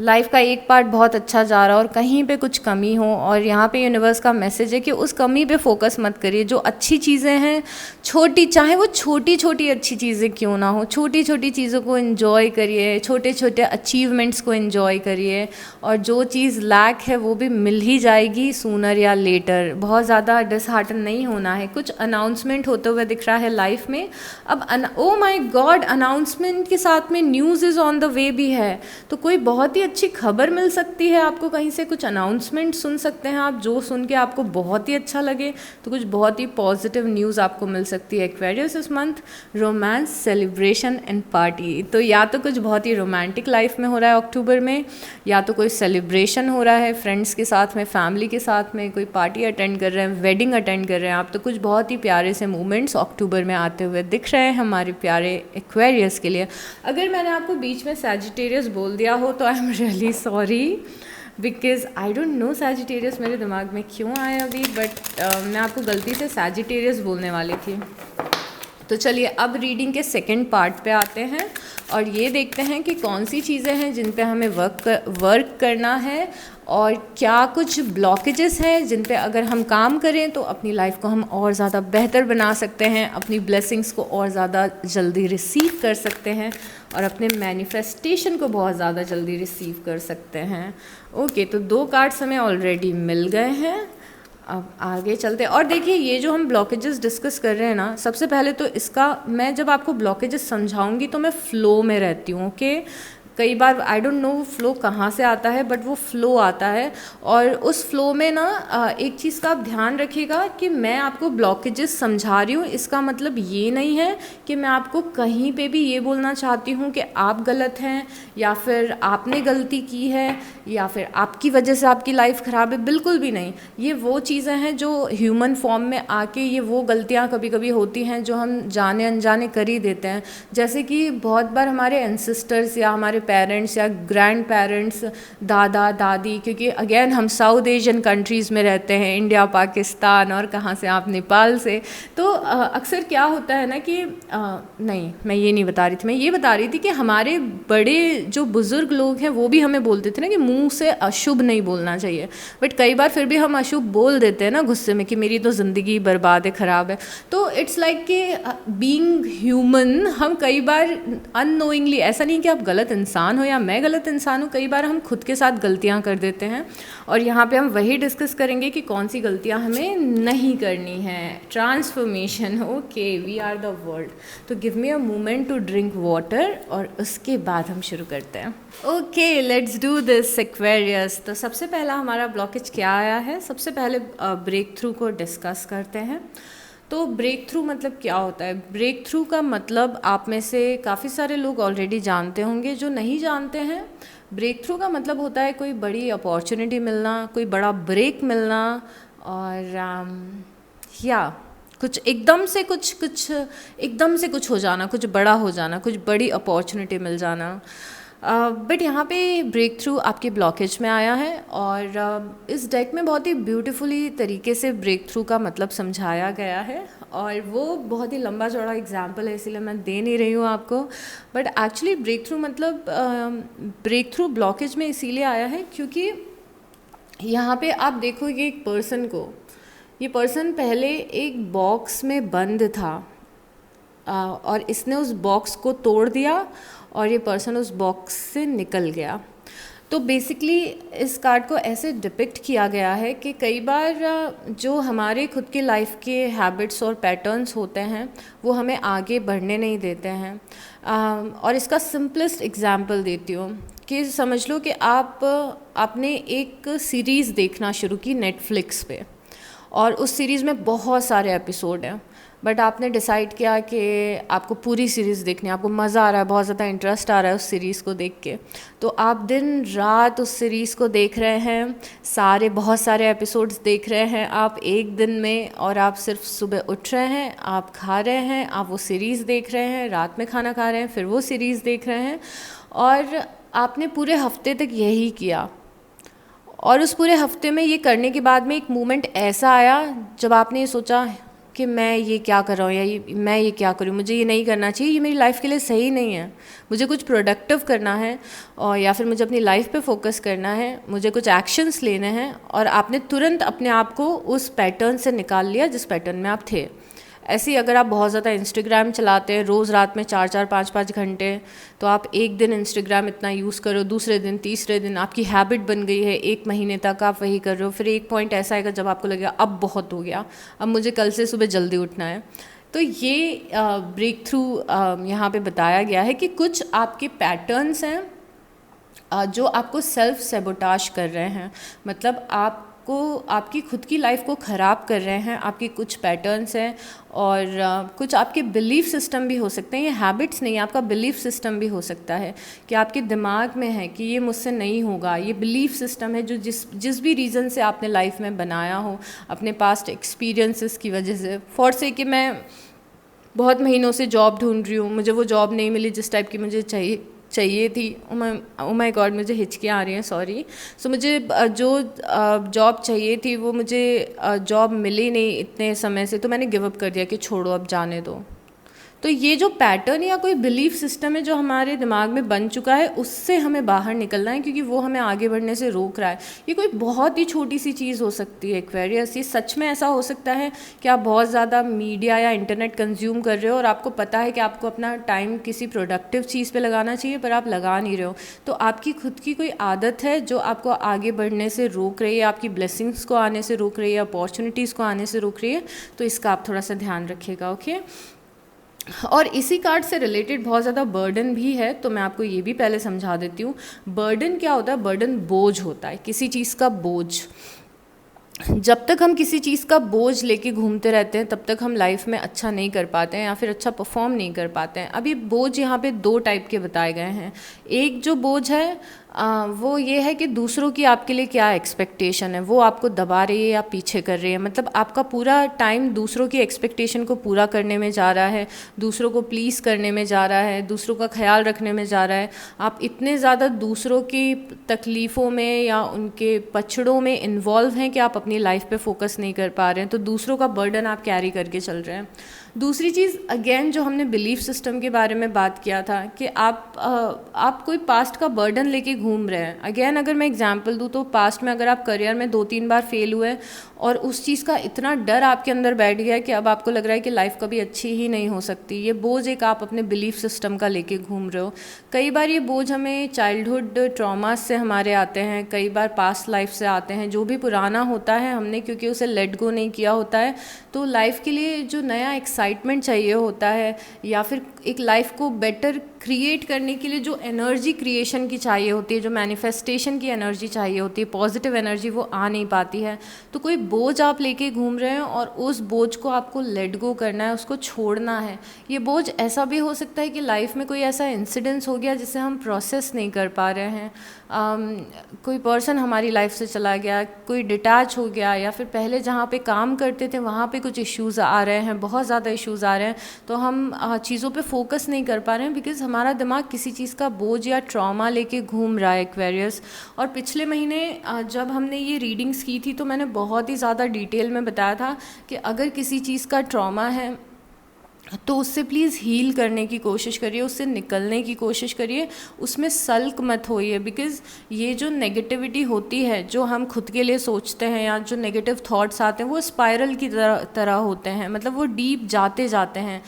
Speaker 1: लाइफ का एक पार्ट बहुत अच्छा जा रहा है और कहीं पे कुछ कमी हो, और यहाँ पे यूनिवर्स का मैसेज है कि उस कमी पे फोकस मत करिए। जो अच्छी चीज़ें हैं, छोटी, चाहे वो छोटी छोटी अच्छी चीज़ें क्यों ना हो, छोटी छोटी चीज़ों को एंजॉय करिए, छोटे छोटे अचीवमेंट्स को एंजॉय करिए। और जो चीज़ लैक है वो भी मिल ही जाएगी सूनर या लेटर। बहुत ज़्यादा डिसहार्टन नहीं होना है। कुछ अनाउंसमेंट होते हुए दिख रहा है लाइफ में। अब ओ माई गॉड, अनाउंसमेंट के साथ में news is on the way भी है। तो कोई बहुत ही अच्छी खबर मिल सकती है आपको, कहीं से कुछ अनाउंसमेंट सुन सकते हैं आप, जो सुन के आपको बहुत ही अच्छा लगे। तो कुछ बहुत ही पॉजिटिव न्यूज़ आपको मिल सकती है। एक्वेरियस इस month romance, celebration and party. तो या तो कुछ बहुत ही रोमांटिक लाइफ में हो रहा है अक्टूबर में, या तो कोई सेलिब्रेशन हो रहा है फ्रेंड्स के साथ में, फैमिली के साथ में, कोई पार्टी अटेंड कर रहे हैं, वेडिंग अटेंड कर रहे हैं आप। तो कुछ बहुत ही प्यारे से मोमेंट्स अक्टूबर में आते हुए दिख रहे हैं हमारे प्यारे एक्वेरियस के लिए। अगर मैंने आपको बीच में सैजिटेरियस बोल दिया हो तो I am really sorry, because I don't know Sagittarius मेरे दिमाग में क्यों आया अभी, बट मैं आपको गलती से सैजिटेरियस बोलने वाली थी। तो चलिए अब रीडिंग के सेकंड पार्ट पे आते हैं और ये देखते हैं कि कौन सी चीज़ें हैं जिन पे हमें वर्क करना है, और क्या कुछ ब्लॉकेजेस हैं जिन पे अगर हम काम करें तो अपनी लाइफ को हम और ज़्यादा बेहतर बना सकते हैं, अपनी ब्लेसिंग्स को और ज़्यादा जल्दी रिसीव कर सकते हैं और अपने मैनिफेस्टेशन को बहुत ज़्यादा जल्दी रिसीव कर सकते हैं। ओके, तो 2 कार्ड्स हमें ऑलरेडी मिल गए हैं। अब आगे चलते हैं और देखिए ये जो हम ब्लॉकेजेस डिस्कस कर रहे हैं ना, सबसे पहले तो इसका मैं जब आपको ब्लॉकेजेस समझाऊंगी तो मैं फ़्लो में रहती हूँ। ओके, कई बार आई डोंट नो फ्लो कहाँ से आता है, बट वो फ्लो आता है। और उस फ्लो में ना एक चीज़ का आप ध्यान रखिएगा कि मैं आपको ब्लॉकेजेस समझा रही हूँ, इसका मतलब ये नहीं है कि मैं आपको कहीं पे भी ये बोलना चाहती हूँ कि आप गलत हैं या फिर आपने गलती की है या फिर आपकी वजह से आपकी लाइफ ख़राब है। बिल्कुल भी नहीं। ये वो चीज़ें हैं जो ह्यूमन फॉर्म में आके, ये वो गलतियाँ कभी कभी होती हैं जो हम जाने अनजाने कर ही देते हैं। जैसे कि बहुत बार हमारे एंसेस्टर्स या हमारे पेरेंट्स या ग्रैंड पेरेंट्स, दादा दादी, क्योंकि अगेन हम साउथ एशियन कंट्रीज़ में रहते हैं, इंडिया, पाकिस्तान, और कहाँ से आप, नेपाल से। तो अक्सर क्या होता है ना कि नहीं, मैं ये नहीं बता रही थी, मैं ये बता रही थी कि हमारे बड़े जो बुज़ुर्ग लोग हैं वो भी हमें बोलते थे ना कि मुंह से अशुभ नहीं बोलना चाहिए, बट कई बार फिर भी हम अशुभ बोल देते हैं ना गुस्से में कि मेरी तो ज़िंदगी बर्बाद है, ख़राब है। तो इट्स लाइक कि बीइंग ह्यूमन, हम कई बार अननोइंगली, ऐसा नहीं कि आप गलत इंसान हो या मैं गलत इंसान हूँ, कई बार हम खुद के साथ गलतियाँ कर देते हैं। और यहाँ पे हम वही डिस्कस करेंगे कि कौन सी गलतियाँ हमें नहीं करनी है। Transformation, okay, we are the world. तो give me a moment to drink water और उसके बाद हम शुरू करते हैं। Okay, let's do this Aquarius. तो सबसे पहला हमारा ब्लॉकेज क्या आया है, सबसे पहले ब्रेक थ्रू को डिस्कस करते हैं। तो ब्रेक थ्रू मतलब क्या होता है? ब्रेक थ्रू का मतलब आप में से काफ़ी सारे लोग ऑलरेडी जानते होंगे, जो नहीं जानते हैं, ब्रेक थ्रू का मतलब होता है कोई बड़ी अपॉर्चुनिटी मिलना, कोई बड़ा ब्रेक मिलना, और या कुछ एकदम से कुछ हो जाना, कुछ बड़ा हो जाना, कुछ बड़ी अपॉर्चुनिटी मिल जाना। बट यहाँ पे ब्रेक थ्रू आपके ब्लॉकेज में आया है, और इस डेक में बहुत ही ब्यूटीफुली तरीके से ब्रेक थ्रू का मतलब समझाया गया है, और वो बहुत ही लंबा चौड़ा एग्जाम्पल है, इसीलिए मैं दे नहीं रही हूँ आपको। बट एक्चुअली ब्रेक थ्रू मतलब ब्रेक थ्रू ब्लॉकेज में इसीलिए आया है क्योंकि यहाँ पे आप देखोगे एक पर्सन को, ये पर्सन पहले एक बॉक्स में बंद था, और इसने उस बॉक्स को तोड़ दिया और ये पर्सन उस बॉक्स से निकल गया। तो बेसिकली इस कार्ड को ऐसे डिपिक्ट किया गया है कि कई बार जो हमारे खुद के लाइफ के हैबिट्स और पैटर्न्स होते हैं वो हमें आगे बढ़ने नहीं देते हैं। और इसका सिंपलेस्ट एग्जांपल देती हूँ कि समझ लो कि आपने एक सीरीज़ देखना शुरू की नेटफ्लिक्स पे, और उस सीरीज़ में बहुत सारे एपिसोड हैं, बट आपने डिसाइड किया कि आपको पूरी सीरीज़ देखनी है, आपको मज़ा आ रहा है, बहुत ज़्यादा इंटरेस्ट आ रहा है उस सीरीज़ को देख के। तो आप दिन रात उस सीरीज़ को देख रहे हैं, बहुत सारे एपिसोड्स देख रहे हैं आप एक दिन में, और आप सिर्फ सुबह उठ रहे हैं, आप खा रहे हैं, आप वो सीरीज़ देख रहे हैं, रात में खाना खा रहे हैं, फिर वो सीरीज़ देख रहे हैं, और आपने पूरे हफ्ते तक यही किया। और उस पूरे हफ्ते में ये करने के बाद में एक मोमेंट ऐसा आया जब आपने ये सोचा कि मैं ये क्या कर रहा हूँ, या मैं ये क्या करूँ, मुझे ये नहीं करना चाहिए, ये मेरी लाइफ के लिए सही नहीं है, मुझे कुछ प्रोडक्टिव करना है, और या फिर मुझे अपनी लाइफ पे फोकस करना है, मुझे कुछ एक्शंस लेने हैं। और आपने तुरंत अपने आप को उस पैटर्न से निकाल लिया जिस पैटर्न में आप थे। ऐसे ही अगर आप बहुत ज़्यादा इंस्टाग्राम चलाते हैं रोज़ रात में 4-4 5-5 घंटे, तो आप एक दिन इंस्टाग्राम इतना यूज़ करो, दूसरे दिन, तीसरे दिन आपकी हैबिट बन गई है, 1 महीने तक आप वही कर रहे हो, फिर एक पॉइंट ऐसा आएगा जब आपको लगेगा अब बहुत हो गया, अब मुझे कल से सुबह जल्दी उठना है। तो ये ब्रेक थ्रू यहाँ पे बताया गया है कि कुछ आपके पैटर्न्स हैं जो आपको सेल्फ सेबोटाज कर रहे हैं, मतलब आपकी खुद की लाइफ को ख़राब कर रहे हैं। आपके कुछ पैटर्न्स हैं, और कुछ आपके बिलीफ सिस्टम भी हो सकते हैं, ये हैबिट्स नहीं, आपका बिलीफ सिस्टम भी हो सकता है कि आपके दिमाग में है कि ये मुझसे नहीं होगा। ये बिलीफ सिस्टम है जो जिस भी रीज़न से आपने लाइफ में बनाया हो, अपने पास्ट एक्सपीरियंसेस की वजह से। फॉर से कि मैं बहुत महीनों से जॉब ढूंढ रही हूँ, मुझे वो जॉब नहीं मिली जिस टाइप की मुझे चाहिए थी। ओ माय गॉड, मुझे हिचकियाँ आ रही हैं, सॉरी। सो मुझे जो जॉब चाहिए थी वो मुझे जॉब मिली नहीं इतने समय से, तो मैंने गिव अप कर दिया कि छोड़ो, अब जाने दो। तो ये जो पैटर्न या कोई बिलीफ सिस्टम है जो हमारे दिमाग में बन चुका है, उससे हमें बाहर निकलना है, क्योंकि वो हमें आगे बढ़ने से रोक रहा है। ये कोई बहुत ही छोटी सी चीज़ हो सकती है एक्वेरियस। ये सच में ऐसा हो सकता है कि आप बहुत ज़्यादा मीडिया या इंटरनेट कंज्यूम कर रहे हो और आपको पता है कि आपको अपना टाइम किसी प्रोडक्टिव चीज़ पे लगाना चाहिए, पर आप लगा नहीं रहे हो। तो आपकी खुद की कोई आदत है जो आपको आगे बढ़ने से रोक रही है, आपकी ब्लेसिंग्स को आने से रोक रही है, अपॉर्चुनिटीज़ को आने से रोक रही है। तो इसका आप थोड़ा सा ध्यान रखिएगा, ओके। और इसी कार्ड से रिलेटेड बहुत ज़्यादा बर्डन भी है, तो मैं आपको ये भी पहले समझा देती हूँ। बर्डन क्या होता है? बर्डन बोझ होता है, किसी चीज़ का बोझ। जब तक हम किसी चीज़ का बोझ लेके घूमते रहते हैं तब तक हम लाइफ में अच्छा नहीं कर पाते हैं या फिर अच्छा परफॉर्म नहीं कर पाते हैं। अभी बोझ यहाँ पे दो टाइप के बताए गए हैं। एक जो बोझ है वो ये है कि दूसरों की आपके लिए क्या एक्सपेक्टेशन है, वो आपको दबा रही है या पीछे कर रही है। मतलब आपका पूरा टाइम दूसरों की एक्सपेक्टेशन को पूरा करने में जा रहा है, दूसरों को प्लीज़ करने में जा रहा है, दूसरों का ख्याल रखने में जा रहा है। आप इतने ज़्यादा दूसरों की तकलीफ़ों में या उनके पछड़ों में इन्वॉल्व हैं कि आप अपनी लाइफ पे फोकस नहीं कर पा रहे हैं, तो दूसरों का बर्डन आप कैरी करके चल रहे हैं। दूसरी चीज़ अगेन जो हमने बिलीफ सिस्टम के बारे में बात किया था कि आप कोई पास्ट का बर्डन लेके घूम रहे हैं। अगेन अगर मैं एग्जांपल दूँ तो पास्ट में अगर आप करियर में 2-3 बार फेल हुए और उस चीज़ का इतना डर आपके अंदर बैठ गया है कि अब आपको लग रहा है कि लाइफ कभी अच्छी ही नहीं हो सकती, ये बोझ एक आप अपने बिलीफ सिस्टम का लेके घूम रहे हो। कई बार ये बोझ हमें चाइल्डहुड ट्रॉमा से हमारे आते हैं, कई बार पास्ट लाइफ से आते हैं। जो भी पुराना होता है हमने क्योंकि उसे लेट गो नहीं किया होता है, तो लाइफ के लिए जो नया एक्साइटमेंट चाहिए होता है या फिर एक लाइफ को बेटर क्रिएट करने के लिए जो एनर्जी क्रिएशन की चाहिए होती है, जो मैनिफेस्टेशन की एनर्जी चाहिए होती है, पॉजिटिव एनर्जी, वो आ नहीं पाती है। तो कोई बोझ आप लेके घूम रहे हैं और उस बोझ को आपको लेट गो करना है, उसको छोड़ना है। ये बोझ ऐसा भी हो सकता है कि लाइफ में कोई ऐसा इंसिडेंस हो गया जिसे हम प्रोसेस नहीं कर पा रहे हैं। कोई पर्सन हमारी लाइफ से चला गया, कोई डिटैच हो गया, या फिर पहले जहाँ पे काम करते थे वहाँ पे कुछ इश्यूज़ आ रहे हैं, बहुत ज़्यादा इश्यूज़ आ रहे हैं, तो हम चीज़ों पे फोकस नहीं कर पा रहे हैं बिकॉज़ हमारा दिमाग किसी चीज़ का बोझ या ट्रॉमा लेके घूम रहा है, एक्वेरियस। और पिछले महीने जब हमने ये रीडिंग्स की थी तो मैंने बहुत ही ज़्यादा डिटेल में बताया था कि अगर किसी चीज़ का ट्रॉमा है तो उससे प्लीज़ हील करने की कोशिश करिए, उससे निकलने की कोशिश करिए, उसमें सल्क मत होइए। बिकॉज़ ये जो नेगेटिविटी होती है, जो हम खुद के लिए सोचते हैं या जो नेगेटिव थॉट्स आते हैं, वो स्पाइरल की तरह होते हैं। मतलब वो डीप जाते जाते हैं।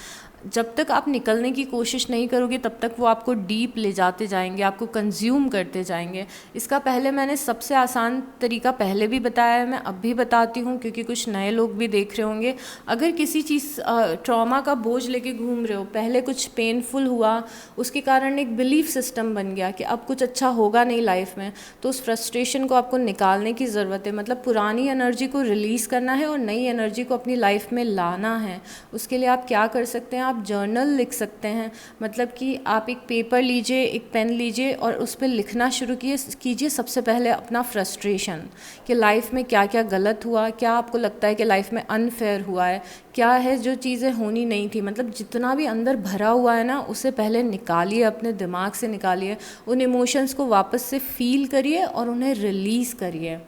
Speaker 1: जब तक आप निकलने की कोशिश नहीं करोगे तब तक वो आपको डीप ले जाते जाएंगे, आपको कंज्यूम करते जाएंगे। इसका पहले मैंने सबसे आसान तरीका पहले भी बताया है, मैं अब भी बताती हूँ क्योंकि कुछ नए लोग भी देख रहे होंगे। अगर किसी चीज़ ट्रॉमा का बोझ लेके घूम रहे हो, पहले कुछ पेनफुल हुआ, उसके कारण एक बिलीफ सिस्टम बन गया कि अब कुछ अच्छा होगा नहीं लाइफ में, तो उस फ्रस्ट्रेशन को आपको निकालने की ज़रूरत है। मतलब पुरानी एनर्जी को रिलीज़ करना है और नई एनर्जी को अपनी लाइफ में लाना है। उसके लिए आप क्या कर सकते हैं, आप जर्नल लिख सकते हैं। मतलब कि आप एक पेपर लीजिए, एक पेन लीजिए और उस पर लिखना शुरू कीजिए सबसे पहले अपना फ्रस्ट्रेशन, कि लाइफ में क्या क्या गलत हुआ, क्या आपको लगता है कि लाइफ में अनफेयर हुआ है, क्या है जो चीज़ें होनी नहीं थी। मतलब जितना भी अंदर भरा हुआ है ना, उसे पहले निकालिए, अपने दिमाग से निकालिए, उन इमोशंस को वापस से फील करिए और उन्हें रिलीज़ करिए।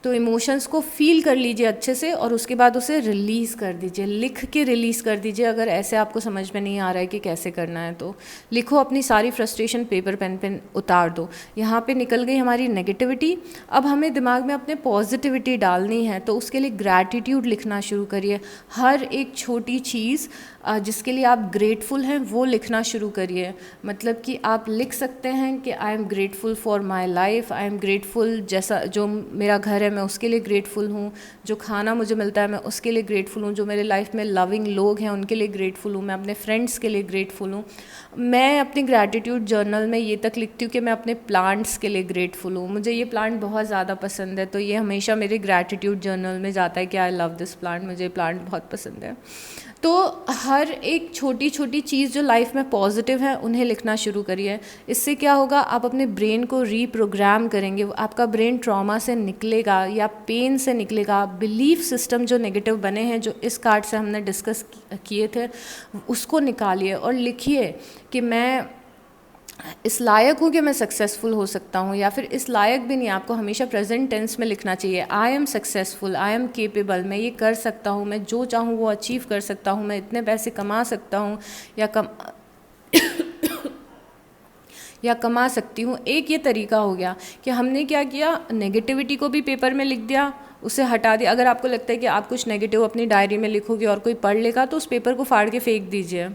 Speaker 1: तो इमोशंस को फील कर लीजिए अच्छे से और उसके बाद उसे रिलीज़ कर दीजिए, लिख के रिलीज़ कर दीजिए। अगर ऐसे आपको समझ में नहीं आ रहा है कि कैसे करना है तो लिखो, अपनी सारी फ्रस्ट्रेशन पेपर पेन पे उतार दो। यहाँ पे निकल गई हमारी नेगेटिविटी। अब हमें दिमाग में अपने पॉजिटिविटी डालनी है, तो उसके लिए ग्रैटिट्यूड लिखना शुरू करिए। हर एक छोटी चीज़ जिसके लिए आप ग्रेटफुल हैं वो लिखना शुरू करिए। मतलब कि आप लिख सकते हैं कि I am grateful for my life, I am grateful, जैसा जो मेरा घर है मैं उसके लिए ग्रेटफुल हूँ, जो खाना मुझे मिलता है मैं उसके लिए ग्रेटफुल हूँ, जो मेरे लाइफ में लविंग लोग हैं उनके लिए ग्रेटफुल हूँ, मैं अपने फ्रेंड्स के लिए ग्रेटफुल हूँ। मैं अपनी ग्रैटिट्यूड जर्नल में ये तक लिखती हूँ कि मैं अपने प्लांट्स के लिए ग्रेटफुल हूँ। मुझे ये प्लांट बहुत ज़्यादा पसंद है, तो ये हमेशा मेरे ग्रैटिट्यूड जर्नल में जाता है कि आई लव दिस प्लांट, मुझे ये प्लांट बहुत पसंद है। तो हर एक छोटी छोटी चीज़ जो लाइफ में पॉजिटिव है उन्हें लिखना शुरू करिए। इससे क्या होगा, आप अपने ब्रेन को रीप्रोग्राम करेंगे, आपका ब्रेन ट्रॉमा से निकलेगा या पेन से निकलेगा। बिलीफ सिस्टम जो नेगेटिव बने हैं, जो इस कार्ड से हमने डिस्कस किए थे, उसको निकालिए और लिखिए कि मैं इस लायक हूँ कि मैं सक्सेसफुल हो सकता हूँ, या फिर इस लायक भी नहीं, आपको हमेशा प्रेजेंट टेंस में लिखना चाहिए। I am successful, I am capable, मैं ये कर सकता हूँ, मैं जो चाहूँ वो अचीव कर सकता हूँ, मैं इतने पैसे कमा सकता हूँ या कमा सकती हूँ। एक ये तरीका हो गया कि हमने क्या किया, नेगेटिविटी को भी पेपर में लिख दिया, उसे हटा दिया। अगर आपको लगता है कि आप कुछ नेगेटिव अपनी डायरी में लिखोगे और कोई पढ़ लेगा तो उस पेपर को फाड़ के फेंक दीजिए।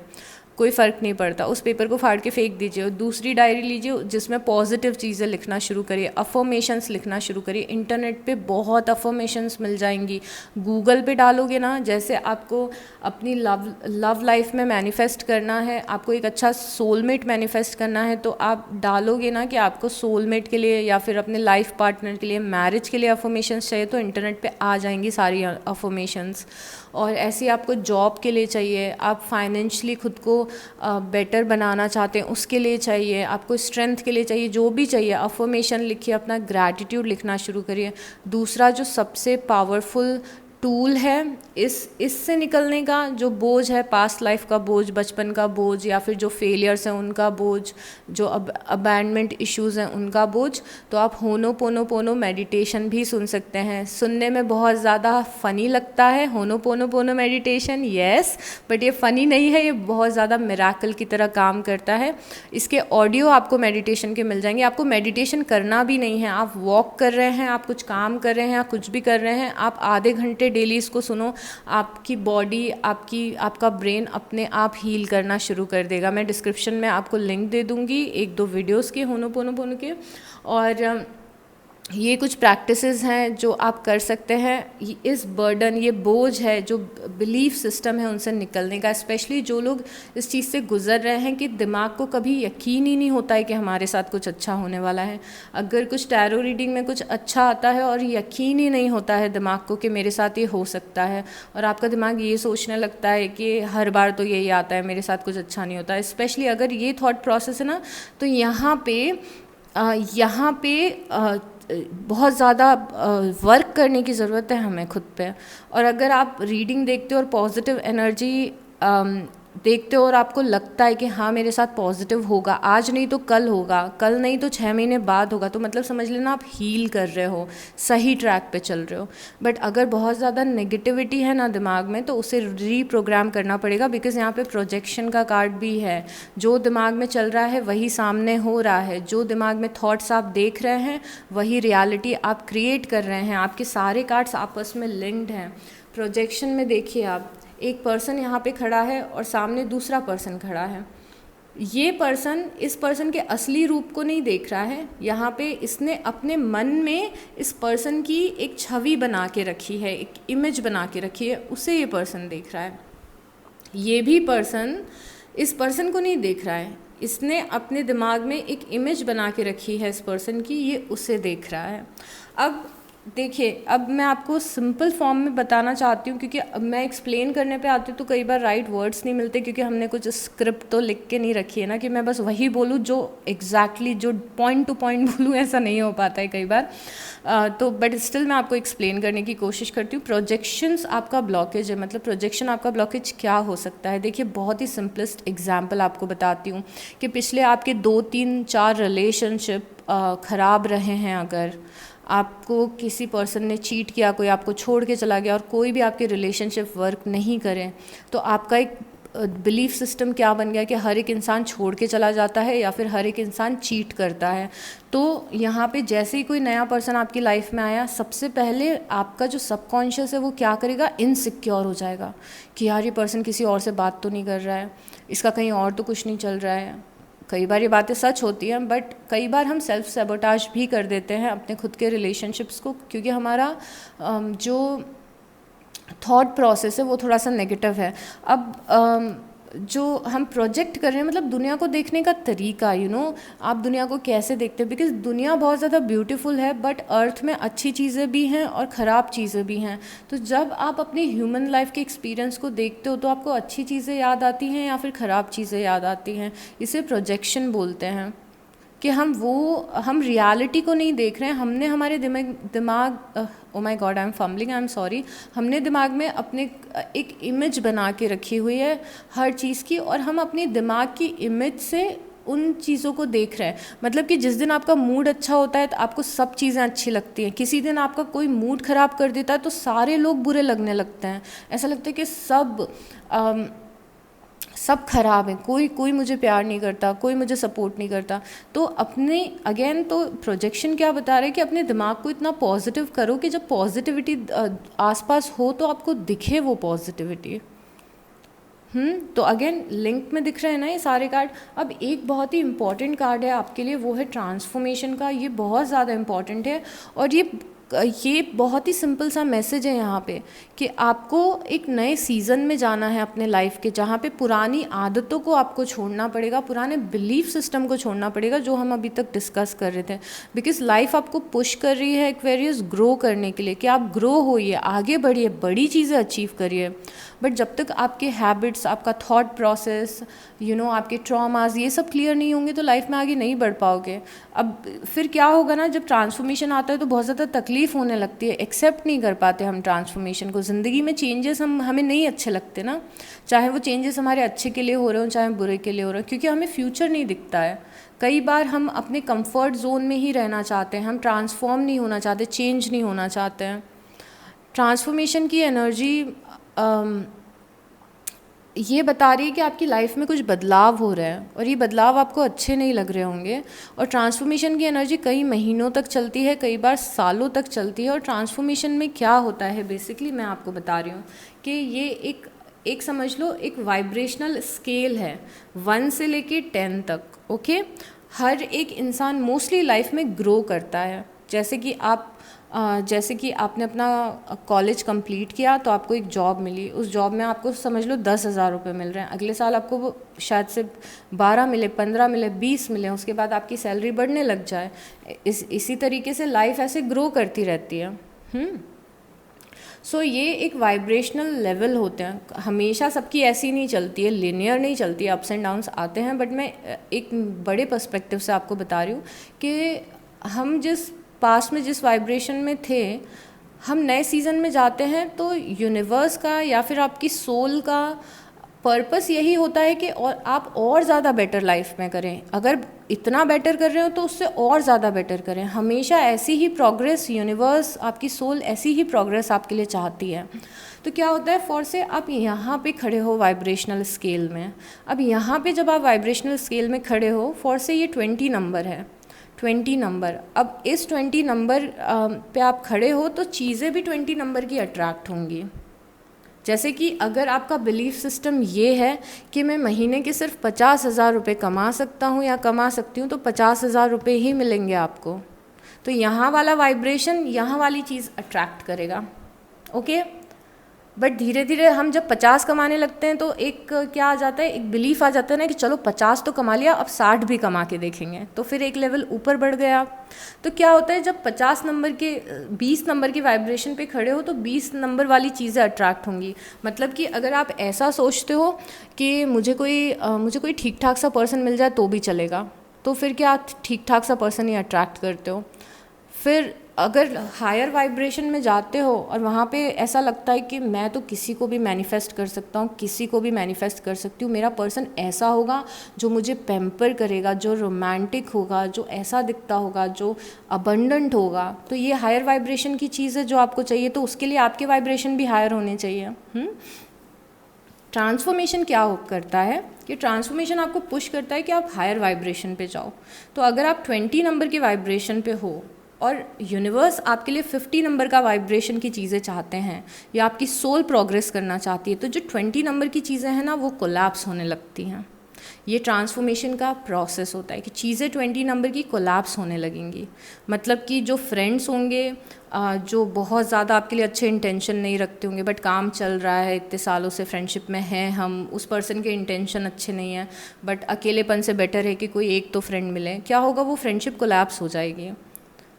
Speaker 1: कोई फ़र्क नहीं पड़ता, उस पेपर को फाड़ के फेंक दीजिए और दूसरी डायरी लीजिए जिसमें पॉजिटिव चीज़ें लिखना शुरू करिए, अफर्मेशंस लिखना शुरू करिए। इंटरनेट पे बहुत अफर्मेशंस मिल जाएंगी, गूगल पे डालोगे ना, जैसे आपको अपनी लव लाइफ में मैनिफेस्ट करना है, आपको एक अच्छा सोलमेट मैनिफेस्ट करना है, तो आप डालोगे ना कि आपको सोलमेट के लिए या फिर अपने लाइफ पार्टनर के लिए, मैरिज के लिए अफर्मेशंस चाहिए, तो इंटरनेट पे आ जाएंगी सारी अफर्मेशंस। और ऐसे ही आपको जॉब के लिए चाहिए, आप फाइनेंशियली खुद को बेटर बनाना चाहते हैं उसके लिए चाहिए, आपको स्ट्रेंथ के लिए चाहिए, जो भी चाहिए अफर्मेशन लिखिए, अपना ग्रैटिट्यूड लिखना शुरू करिए। दूसरा जो सबसे पावरफुल टूल है इससे निकलने का, जो बोझ है, पास्ट लाइफ का बोझ, बचपन का बोझ, या फिर जो फेलियर्स हैं उनका बोझ, जो अबैंडमेंट इश्यूज़ हैं उनका बोझ, तो आप होनोपोनोपोनो मेडिटेशन भी सुन सकते हैं। सुनने में बहुत ज़्यादा फ़नी लगता है होनोपोनोपोनो मेडिटेशन, यस, बट ये फ़नी नहीं है, ये बहुत ज़्यादा मिराकल की तरह काम करता है। इसके ऑडियो आपको मेडिटेशन के मिल जाएंगे, आपको मेडिटेशन करना भी नहीं है, आप वॉक कर रहे हैं, आप कुछ काम कर रहे हैं, आप कुछ भी कर रहे हैं, आप आधे घंटे डेली इसको सुनो, आपकी बॉडी, आपका ब्रेन अपने आप हील करना शुरू कर देगा। मैं डिस्क्रिप्शन में आपको लिंक दे दूँगी 1-2 वीडियोज़ के होनोपोनोपोनो के, और ये कुछ प्रैक्टिसेस हैं जो आप कर सकते हैं इस बर्डन, ये बोझ है जो बिलीफ सिस्टम है उनसे निकलने का। स्पेशली जो लोग इस चीज़ से गुजर रहे हैं कि दिमाग को कभी यकीन ही नहीं होता है कि हमारे साथ कुछ अच्छा होने वाला है। अगर कुछ टैरो रीडिंग में कुछ अच्छा आता है और यकीन ही नहीं होता है दिमाग को कि मेरे साथ ये हो सकता है, और आपका दिमाग ये सोचने लगता है कि हर बार तो यही आता है, मेरे साथ कुछ अच्छा नहीं होता। स्पेशली अगर ये थॉट प्रोसेस है ना, तो यहाँ पे बहुत ज़्यादा वर्क करने की ज़रूरत है हमें खुद पे। और अगर आप रीडिंग देखते हो और पॉजिटिव एनर्जी देखते हो और आपको लगता है कि हाँ मेरे साथ पॉजिटिव होगा, आज नहीं तो कल होगा, कल नहीं तो 6 महीने बाद होगा, तो मतलब समझ लेना आप हील कर रहे हो, सही ट्रैक पे चल रहे हो। बट अगर बहुत ज़्यादा नेगेटिविटी है ना दिमाग में, तो उसे रीप्रोग्राम करना पड़ेगा, बिकॉज़ यहाँ पे प्रोजेक्शन का कार्ड भी है। जो दिमाग में चल रहा है वही सामने हो रहा है, जो दिमाग में थॉट्स आप देख रहे हैं वही रियलिटी आप क्रिएट कर रहे हैं। आपके सारे कार्ड्स आपस में लिंक्ड हैं। प्रोजेक्शन में देखिए आप, एक पर्सन यहाँ पे खड़ा है और सामने दूसरा पर्सन खड़ा है। ये पर्सन इस पर्सन के असली रूप को नहीं देख रहा है, यहाँ पे इसने अपने मन में इस पर्सन की एक छवि बना के रखी है, एक इमेज बना के रखी है, उसे ये पर्सन देख रहा है। ये भी पर्सन इस पर्सन को नहीं देख रहा है, इसने अपने दिमाग में एक इमेज बना के रखी है इस पर्सन की, ये उसे देख रहा है। अब देखिए, अब मैं आपको सिंपल फॉर्म में बताना चाहती हूँ, क्योंकि अब मैं एक्सप्लेन करने पे आती हूँ तो कई बार राइट वर्ड्स नहीं मिलते, क्योंकि हमने कुछ स्क्रिप्ट तो लिख के नहीं रखी है ना कि मैं बस वही बोलूँ जो एग्जैक्टली जो पॉइंट टू पॉइंट बोलूँ, ऐसा नहीं हो पाता है कई बार। तो बट स्टिल मैं आपको एक्सप्लेन करने की कोशिश करती हूँ। प्रोजेक्शंस आपका ब्लॉकेज है, मतलब प्रोजेक्शन आपका ब्लॉकेज क्या हो सकता है। देखिए, बहुत ही सिंपलेस्ट एग्जाम्पल आपको बताती हूँ कि पिछले आपके 2-3-4 रिलेशनशिप ख़राब रहे हैं, अगर आपको किसी पर्सन ने चीट किया, कोई आपको छोड़ के चला गया और कोई भी आपके रिलेशनशिप वर्क नहीं करे, तो आपका एक बिलीफ सिस्टम क्या बन गया कि हर एक इंसान छोड़ के चला जाता है या फिर हर एक इंसान चीट करता है। तो यहाँ पे जैसे ही कोई नया पर्सन आपकी लाइफ में आया, सबसे पहले आपका जो सबकॉन्शियस है वो क्या करेगा, इनसिक्योर हो जाएगा कि यार ये पर्सन किसी और से बात तो नहीं कर रहा है, इसका कहीं और तो कुछ नहीं चल रहा है। कई बार ये बातें सच होती हैं, बट कई बार हम सेल्फ सैबोटाज भी कर देते हैं अपने खुद के रिलेशनशिप्स को, क्योंकि हमारा जो थॉट प्रोसेस है वो थोड़ा सा नेगेटिव है। अब जो हम प्रोजेक्ट कर रहे हैं, मतलब दुनिया को देखने का तरीका, आप दुनिया को कैसे देखते हैं, बिकॉज दुनिया बहुत ज़्यादा ब्यूटीफुल है, बट अर्थ में अच्छी चीज़ें भी हैं और ख़राब चीज़ें भी हैं। तो जब आप अपनी ह्यूमन लाइफ के एक्सपीरियंस को देखते हो तो आपको अच्छी चीज़ें याद आती हैं या फिर ख़राब चीज़ें याद आती हैं। इसे प्रोजेक्शन बोलते हैं कि हम रियलिटी को नहीं देख रहे हैं, हमने हमारे दिमाग oh my God, I M fumbling, I am sorry, हमने दिमाग में अपने एक इमेज बना के रखी हुई है हर चीज़ की, और हम अपने दिमाग की इमेज से उन चीज़ों को देख रहे हैं। मतलब कि जिस दिन आपका मूड अच्छा होता है तो आपको सब चीज़ें अच्छी लगती हैं, किसी दिन आपका कोई मूड ख़राब कर देता है तो सारे लोग बुरे लगने लगते हैं, ऐसा लगता है कि सब खराब है, कोई मुझे प्यार नहीं करता, कोई मुझे सपोर्ट नहीं करता। तो अपने अगेन तो प्रोजेक्शन क्या बता रहे हैं कि अपने दिमाग को इतना पॉजिटिव करो कि जब पॉजिटिविटी आसपास हो तो आपको दिखे वो पॉजिटिविटी। तो अगेन लिंक में दिख रहे हैं ना ये सारे कार्ड। अब एक बहुत ही इम्पॉर्टेंट कार्ड है आपके लिए, वो है ट्रांसफॉर्मेशन का। ये बहुत ज़्यादा इम्पॉर्टेंट है और ये बहुत ही सिंपल सा मैसेज है यहाँ पे कि आपको एक नए सीज़न में जाना है अपने लाइफ के, जहाँ पे पुरानी आदतों को आपको छोड़ना पड़ेगा, पुराने बिलीफ सिस्टम को छोड़ना पड़ेगा जो हम अभी तक डिस्कस कर रहे थे। बिकॉज लाइफ आपको पुश कर रही है एक्वेरियस ग्रो करने के लिए, कि आप ग्रो होइए, आगे बढ़िए, बड़ी चीज़ें अचीव करिए। बट जब तक आपके हैबिट्स, आपका थॉट प्रोसेस, आपके ट्रॉमास, ये सब क्लियर नहीं होंगे तो लाइफ में आगे नहीं बढ़ पाओगे। अब फिर क्या होगा ना, जब ट्रांसफॉर्मेशन आता है तो बहुत ज़्यादा तकलीफ़ होने लगती है, एक्सेप्ट नहीं कर पाते हम ट्रांसफॉर्मेशन को। ज़िंदगी में चेंजेस हमें नहीं अच्छे लगते ना, चाहे वो चेंजेस हमारे अच्छे के लिए हो रहे हो चाहे बुरे के लिए हो रहे हो, क्योंकि हमें फ्यूचर नहीं दिखता है। कई बार हम अपने कंफर्ट जोन में ही रहना चाहते हैं, हम ट्रांसफॉर्म नहीं होना चाहते, चेंज नहीं होना चाहते हैं। ट्रांसफॉर्मेशन की एनर्जी ये बता रही है कि आपकी लाइफ में कुछ बदलाव हो रहा है और ये बदलाव आपको अच्छे नहीं लग रहे होंगे। और ट्रांसफॉर्मेशन की एनर्जी कई महीनों तक चलती है, कई बार सालों तक चलती है। और ट्रांसफॉर्मेशन में क्या होता है बेसिकली मैं आपको बता रही हूँ कि ये एक समझ लो एक वाइब्रेशनल स्केल है 1 से लेके 10 तक। ओके, हर एक इंसान मोस्टली लाइफ में ग्रो करता है। जैसे कि आपने अपना कॉलेज कंप्लीट किया तो आपको एक जॉब मिली, उस जॉब में आपको समझ लो 10,000 रुपये मिल रहे हैं, अगले साल आपको वो शायद से 12 मिले, 15 मिले, 20 मिले, उसके बाद आपकी सैलरी बढ़ने लग जाए। इसी तरीके से लाइफ ऐसे ग्रो करती रहती है। सो ये एक वाइब्रेशनल लेवल होते हैं, हमेशा सबकी ऐसी नहीं चलती है, लिनियर नहीं चलती है, अप्स एंड डाउन्स आते हैं। बट मैं एक बड़े पर्सपेक्टिव से आपको बता रही हूँ कि हम जिस पास्ट में जिस वाइब्रेशन में थे, हम नए सीज़न में जाते हैं तो यूनिवर्स का या फिर आपकी सोल का पर्पस यही होता है कि और आप और ज़्यादा बेटर लाइफ में करें। अगर इतना बेटर कर रहे हो तो उससे और ज़्यादा बेटर करें। हमेशा ऐसी ही प्रोग्रेस यूनिवर्स, आपकी सोल ऐसी ही प्रोग्रेस आपके लिए चाहती है। तो क्या होता है, फॉर से आप यहाँ पे खड़े हो वाइब्रेशनल स्केल में। अब यहाँ पे जब आप वाइब्रेशनल स्केल में खड़े हो, फॉर से ये 20 नंबर है, 20 नंबर। अब इस 20 नंबर पे आप खड़े हो तो चीज़ें भी 20 नंबर की अट्रैक्ट होंगी। जैसे कि अगर आपका बिलीफ सिस्टम ये है कि मैं महीने के सिर्फ 50,000 रुपये कमा सकता हूँ या कमा सकती हूँ, तो 50,000 रुपये ही मिलेंगे आपको। तो यहाँ वाला वाइब्रेशन यहाँ वाली चीज़ अट्रैक्ट करेगा। ओके, बट धीरे धीरे हम जब 50 कमाने लगते हैं तो एक क्या आ जाता है, एक बिलीफ आ जाता है ना कि चलो 50 तो कमा लिया, अब 60 भी कमा के देखेंगे। तो फिर एक लेवल ऊपर बढ़ गया। तो क्या होता है, जब 50 नंबर के 20 नंबर की वाइब्रेशन पे खड़े हो तो 20 नंबर वाली चीज़ें अट्रैक्ट होंगी। मतलब कि अगर आप ऐसा सोचते हो कि मुझे कोई ठीक ठाक सा पर्सन मिल जाए तो भी चलेगा, तो फिर क्या आप ठीक ठाक सा पर्सन ही अट्रैक्ट करते हो। फिर अगर हायर वाइब्रेशन में जाते हो और वहाँ पे ऐसा लगता है कि मैं तो किसी को भी मैनिफेस्ट कर सकता हूँ, किसी को भी मैनिफेस्ट कर सकती हूँ, मेरा पर्सन ऐसा होगा जो मुझे पैम्पर करेगा, जो रोमांटिक होगा, जो ऐसा दिखता होगा, जो अबंडेंट होगा। तो ये हायर वाइब्रेशन की चीज़ है जो आपको चाहिए, तो उसके लिए आपके वाइब्रेशन भी हायर होने चाहिए। ट्रांसफॉर्मेशन क्या करता है कि ट्रांसफॉर्मेशन आपको पुश करता है कि आप हायर वाइब्रेशन पे जाओ। तो अगर आप 20 नंबर के वाइब्रेशन पे हो और यूनिवर्स आपके लिए 50 नंबर का वाइब्रेशन की चीज़ें चाहते हैं या आपकी सोल प्रोग्रेस करना चाहती है, तो जो 20 नंबर की चीज़ें हैं ना वो कोलैप्स होने लगती हैं। ये ट्रांसफॉर्मेशन का प्रोसेस होता है कि चीज़ें 20 नंबर की कोलैप्स होने लगेंगी। मतलब कि जो फ्रेंड्स होंगे जो बहुत ज़्यादा आपके लिए अच्छे इंटेंशन नहीं रखते होंगे, बट काम चल रहा है, इतने सालों से फ्रेंडशिप में हैं हम, उस पर्सन के इंटेंशन अच्छे नहीं हैं, बट अकेलेपन से बेटर है कि कोई एक तो फ्रेंड मिले। क्या होगा, वो फ्रेंडशिप कोलैप्स हो जाएगी,